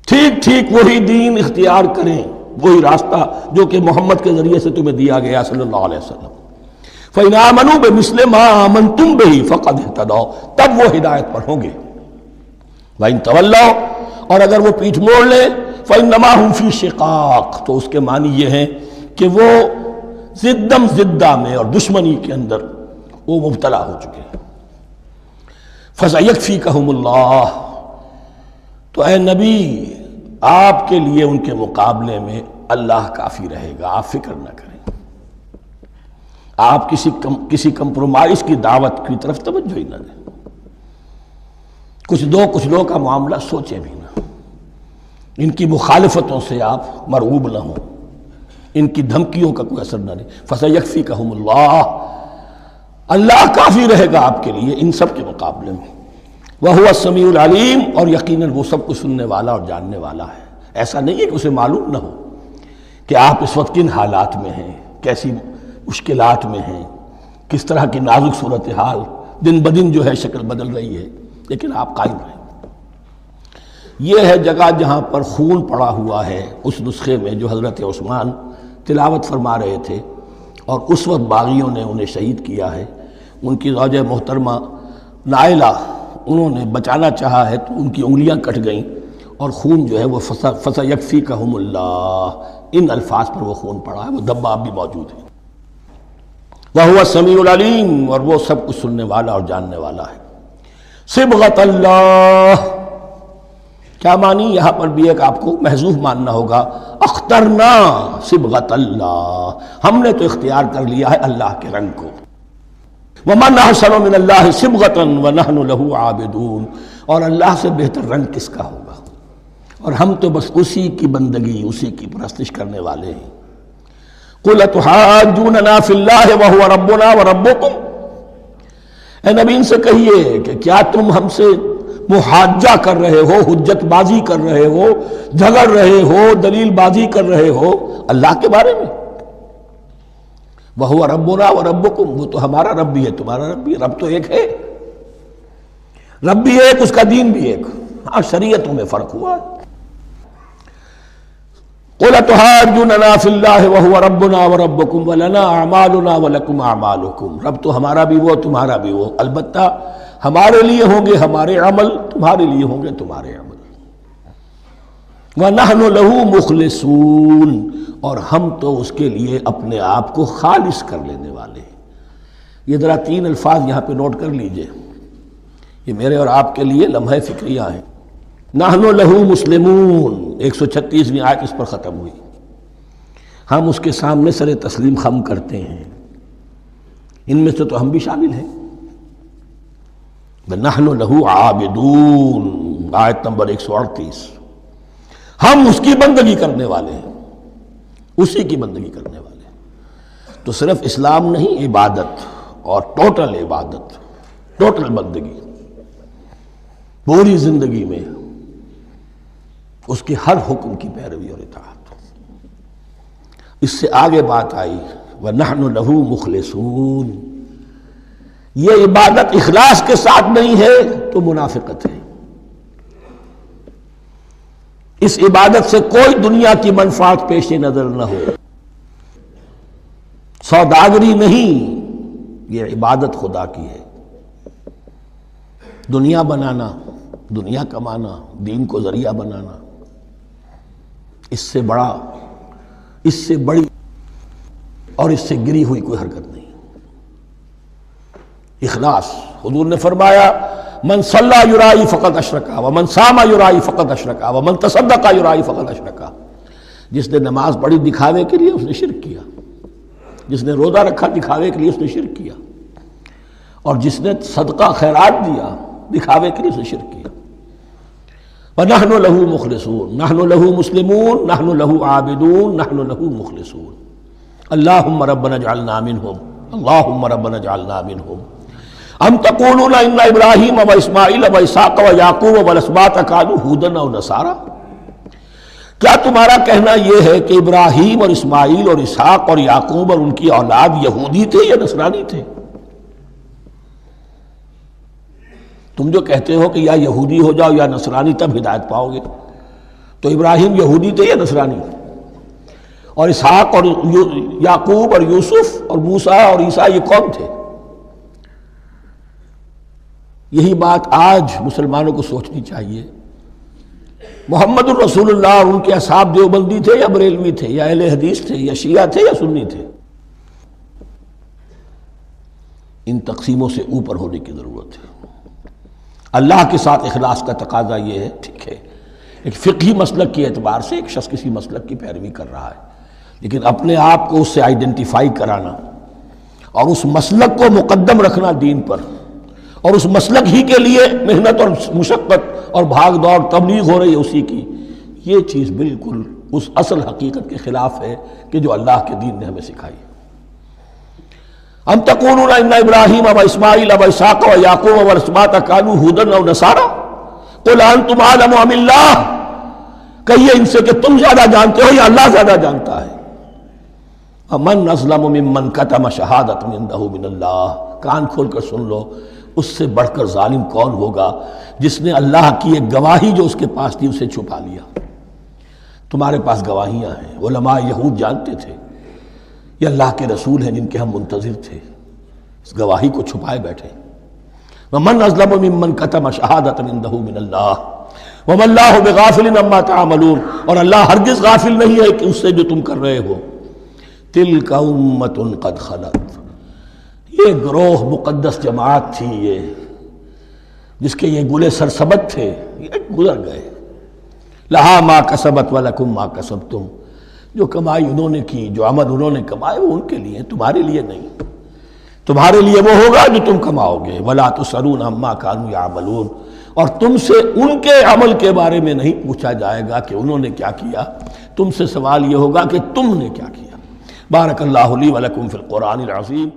ٹھیک ٹھیک وہی دین اختیار کریں، وہی راستہ جو کہ محمد کے ذریعے سے تمہیں دیا گیا صلی اللہ علیہ وسلم، فَإِنْ آمَنُوا بِمِثْلِ مَا آمَنْتُمْ بِهِ فَقَدْ اهْتَدَوْا، تب وہ ہدایت پر ہوں گے۔ وَإِنْ تَوَلَّوْا، اور اگر وہ پیٹھ موڑ لیں، فَإِنَّمَا هُمْ فِي شِقَاقٍ، تو اس کے معنی یہ ہیں کہ وہ زدم زدہ میں اور دشمنی کے اندر وہ مبتلا ہو چکے ہیں۔ فَسَيَكْفِيكَهُمُ اللَّهُ، تو اے نبی آپ کے لیے ان کے مقابلے میں اللہ کافی رہے گا، آپ فکر نہ کریں، آپ کسی کمپرومائز کی دعوت کی طرف توجہ ہی نہ دیں، کچھ دو کا معاملہ سوچیں بھی نہ، ان کی مخالفتوں سے آپ مرعوب نہ ہوں، ان کی دھمکیوں کا کوئی اثر نہ لیں۔ فَسَيَكْفِيكَهُمُ اللَّهُ، اللہ کافی رہے گا آپ کے لیے ان سب کے مقابلے میں۔ وَهُوَ السَّمِيعُ الْعَلِيمُ، اور یقیناً وہ سب کچھ سننے والا اور جاننے والا ہے۔ ایسا نہیں ہے کہ اسے معلوم نہ ہو کہ آپ اس وقت کن حالات میں ہیں، کیسی مشکلات میں ہیں، کس طرح کی نازک صورتحال دن بدن جو ہے شکل بدل رہی ہے، لیکن آپ قائم رہیں۔ یہ ہے جگہ جہاں پر خون پڑا ہوا ہے، اس نسخے میں جو حضرت عثمان تلاوت فرما رہے تھے، اور اس وقت باغیوں نے انہیں شہید کیا ہے۔ ان کی زوجہ محترمہ نائلہ، انہوں نے بچانا چاہا ہے تو ان کی انگلیاں کٹ گئیں، اور خون جو ہے وہ فَسَيَكْفِيكَهُمُ اللَّهُ، ان الفاظ پر وہ خون پڑا ہے، وہ دھبا اب بھی موجود ہے۔ وَهُوَ السَّمِيعُ الْعَلِيمُ، اور وہ سب کچھ سننے والا اور جاننے والا ہے۔ صبغۃ اللہ، کیا معنی یہاں پر بھی ایک آپ کو محذوف ماننا ہوگا، اخترنا صبغۃ اللہ، ہم نے تو اختیار کر لیا ہے اللہ کے رنگ کو۔ وَمَنْ أَحْسَنُ مِنَ اللَّهِ صِبْغَةً وَنَحْنُ لَهُ عَابِدُونَ، اور اللہ سے بہتر رنگ کس کا ہوگا، اور ہم تو بس اسی کی بندگی، اسی کی پرستش کرنے والے ہیں۔ قُلْ أَتُحَاجُّونَنَا فِي اللَّهِ وَهُوَ رَبُّنَا وَرَبُّكُمْ، اے نبی ان سے کہیے کہ کیا تم ہم سے محاجہ کر رہے ہو، حجت بازی کر رہے ہو، جھگڑ رہے ہو، دلیل بازی کر رہے ہو اللہ کے بارے میں؟ وَهُوَ رَبُّنَا وَرَبُّكُمْ، وہ تو ہمارا رب بھی ہے تمہارا رب بھی ہے، رب تو ایک ہے، رب بھی ایک، اس کا دین بھی ایک، ہاں شریعتوں میں فرق ہوا ہے۔ قُلْ أَتُحَاجُّونَنَا فِي اللَّهِ وَهُوَ رَبُّنَا وَرَبُّكُمْ وَلَنَا أَعْمَالُنَا وَلَكُمْ أَعْمَالُكُمْ، رب تو ہمارا بھی وہ تمہارا بھی وہ، البتہ ہمارے لیے ہوں گے ہمارے عمل، تمہارے لیے ہوں گے تمہارے عمل۔ وَنَحْنُ لَهُ مُخْلِصُونَ، اور ہم تو اس کے لیے اپنے آپ کو خالص کر لینے والے ہیں۔ یہ ذرا 3 الفاظ یہاں پہ نوٹ کر لیجئے، یہ میرے اور آپ کے لیے لمحہ فکریہ ہیں۔ نحن لہو مسلمون، 136ویں آیت اس پر ختم ہوئی، ہم اس کے سامنے سر تسلیم خم کرتے ہیں، ان میں سے تو ہم بھی شامل ہیں۔ نحن لہو عابدون، آیت نمبر 138، ہم اس کی بندگی کرنے والے ہیں، اسی کی بندگی کرنے والے ہیں۔ تو صرف اسلام نہیں، عبادت اور ٹوٹل عبادت، ٹوٹل بندگی، پوری زندگی میں اس کے ہر حکم کی پیروی اور اطاعت۔ اس سے آگے بات آئی وَنَحْنُ لَهُ مُخْلِصُونَ، یہ عبادت اخلاص کے ساتھ نہیں ہے تو منافقت ہے۔ اس عبادت سے کوئی دنیا کی منفعت پیش نظر نہ ہو، سوداگری نہیں، یہ عبادت خدا کی ہے۔ دنیا بنانا، دنیا کمانا، دین کو ذریعہ بنانا، اس سے بڑا، اس سے بڑی اور اس سے گری ہوئی کوئی حرکت نہیں۔ اخلاص، حضور نے فرمایا من صلی یرائی فقط اشرکا ومن صام یرائی فقط اشرکا ومن تصدق یرائی فقط اشرکا، جس نے نماز پڑھی دکھاوے کے لیے اس نے شرک کیا، جس نے روزہ رکھا دکھاوے کے لیے اس نے شرک کیا، اور جس نے صدقہ خیرات دیا دکھاوے کے لیے اس نے شرک کیا۔ وَنَحْنُ لَهُ مُخْلِصُونَ، نَحْنُ لَهُ مُسْلِمُونَ، نَحْنُ لَهُ عَابِدُونَ، نَحْنُ لَهُ مُخْلِصُونَ۔ اللهم ربنا اجعلنا منهم، اللهم ربنا اجعلنا منهم۔ ام تقولون ان ابراہیم واسماعیل واسحاق ویعقوب والاسباط كانوا هودا او نصارا، کیا تمہارا کہنا یہ ہے کہ ابراہیم اور اسماعیل اور اسحاق اور یعقوب اور ان کی اولاد یہودی تھے یا نصرانی تھے؟ تم جو کہتے ہو کہ یا یہودی ہو جاؤ یا نصرانی تب ہدایت پاؤ گے، تو ابراہیم یہودی تھے یا نصرانی؟ اور اسحاق اور یعقوب اور یوسف اور موسیٰ اور عیسیٰ یہ کون تھے؟ یہی بات آج مسلمانوں کو سوچنی چاہیے۔ محمد الرسول اللہ اور ان کے اصحاب دیوبندی تھے یا بریلوی تھے یا اہل حدیث تھے یا شیعہ تھے یا سنی تھے؟ ان تقسیموں سے اوپر ہونے کی ضرورت ہے۔ اللہ کے ساتھ اخلاص کا تقاضا یہ ہے، ٹھیک ہے ایک فقہی مسلک کے اعتبار سے ایک شخص کسی مسلک کی پیروی کر رہا ہے، لیکن اپنے آپ کو اس سے آئیڈینٹیفائی کرانا اور اس مسلک کو مقدم رکھنا دین پر، اور اس مسلک ہی کے لیے محنت اور مشقت اور بھاگ دوڑ تبلیغ ہو رہی ہے اسی کی، یہ چیز بالکل اس اصل حقیقت کے خلاف ہے کہ جو اللہ کے دین نے ہمیں سکھائی ہے۔ ام تقولون ان ابراہیم و اسماعیل و اسحاق و یعقوب والاسباط کانوا ھودا او نصارا قل انتم اعلم ام اللہ، کہیے ان سے کہ تم زیادہ جانتے ہو یا اللہ زیادہ جانتا ہے۔ ومن اظلم ممن کتم شہادۃ عنده من اللہ، کان کھول کر سن لو، اس سے بڑھ کر ظالم کون ہوگا جس نے اللہ کی ایک گواہی جو اس کے پاس تھی اسے چھپا لیا۔ تمہارے پاس گواہیاں ہیں، علماء یہود جانتے تھے یہ اللہ کے رسول ہیں جن کے ہم منتظر تھے، اس گواہی کو چھپائے بیٹھے۔ ومن اظلم ممن کتم شہادۃ عنده من اللہ وما اللہ بغافل عما تعملون، اور اللہ ہرگز غافل نہیں ہے کہ اس سے جو تم کر رہے ہو۔ تلک امۃ قد خلت، یہ گروہ مقدس جماعت تھی یہ جس کے یہ گلے سرسبد تھے، یہ گزر گئے۔ لہا ما کسبت ولکم ما کسبتم، جو کمائی انہوں نے کی، جو عمل انہوں نے کمائے وہ ان کے لیے، تمہارے لیے نہیں۔ تمہارے لیے وہ ہوگا جو تم کماؤ گے۔ ولا تسألون عما كانوا يعملون، اور تم سے ان کے عمل کے بارے میں نہیں پوچھا جائے گا کہ انہوں نے کیا کیا، تم سے سوال یہ ہوگا کہ تم نے کیا کیا۔ بارک اللہ لی ولکم فی القرآن العظیم۔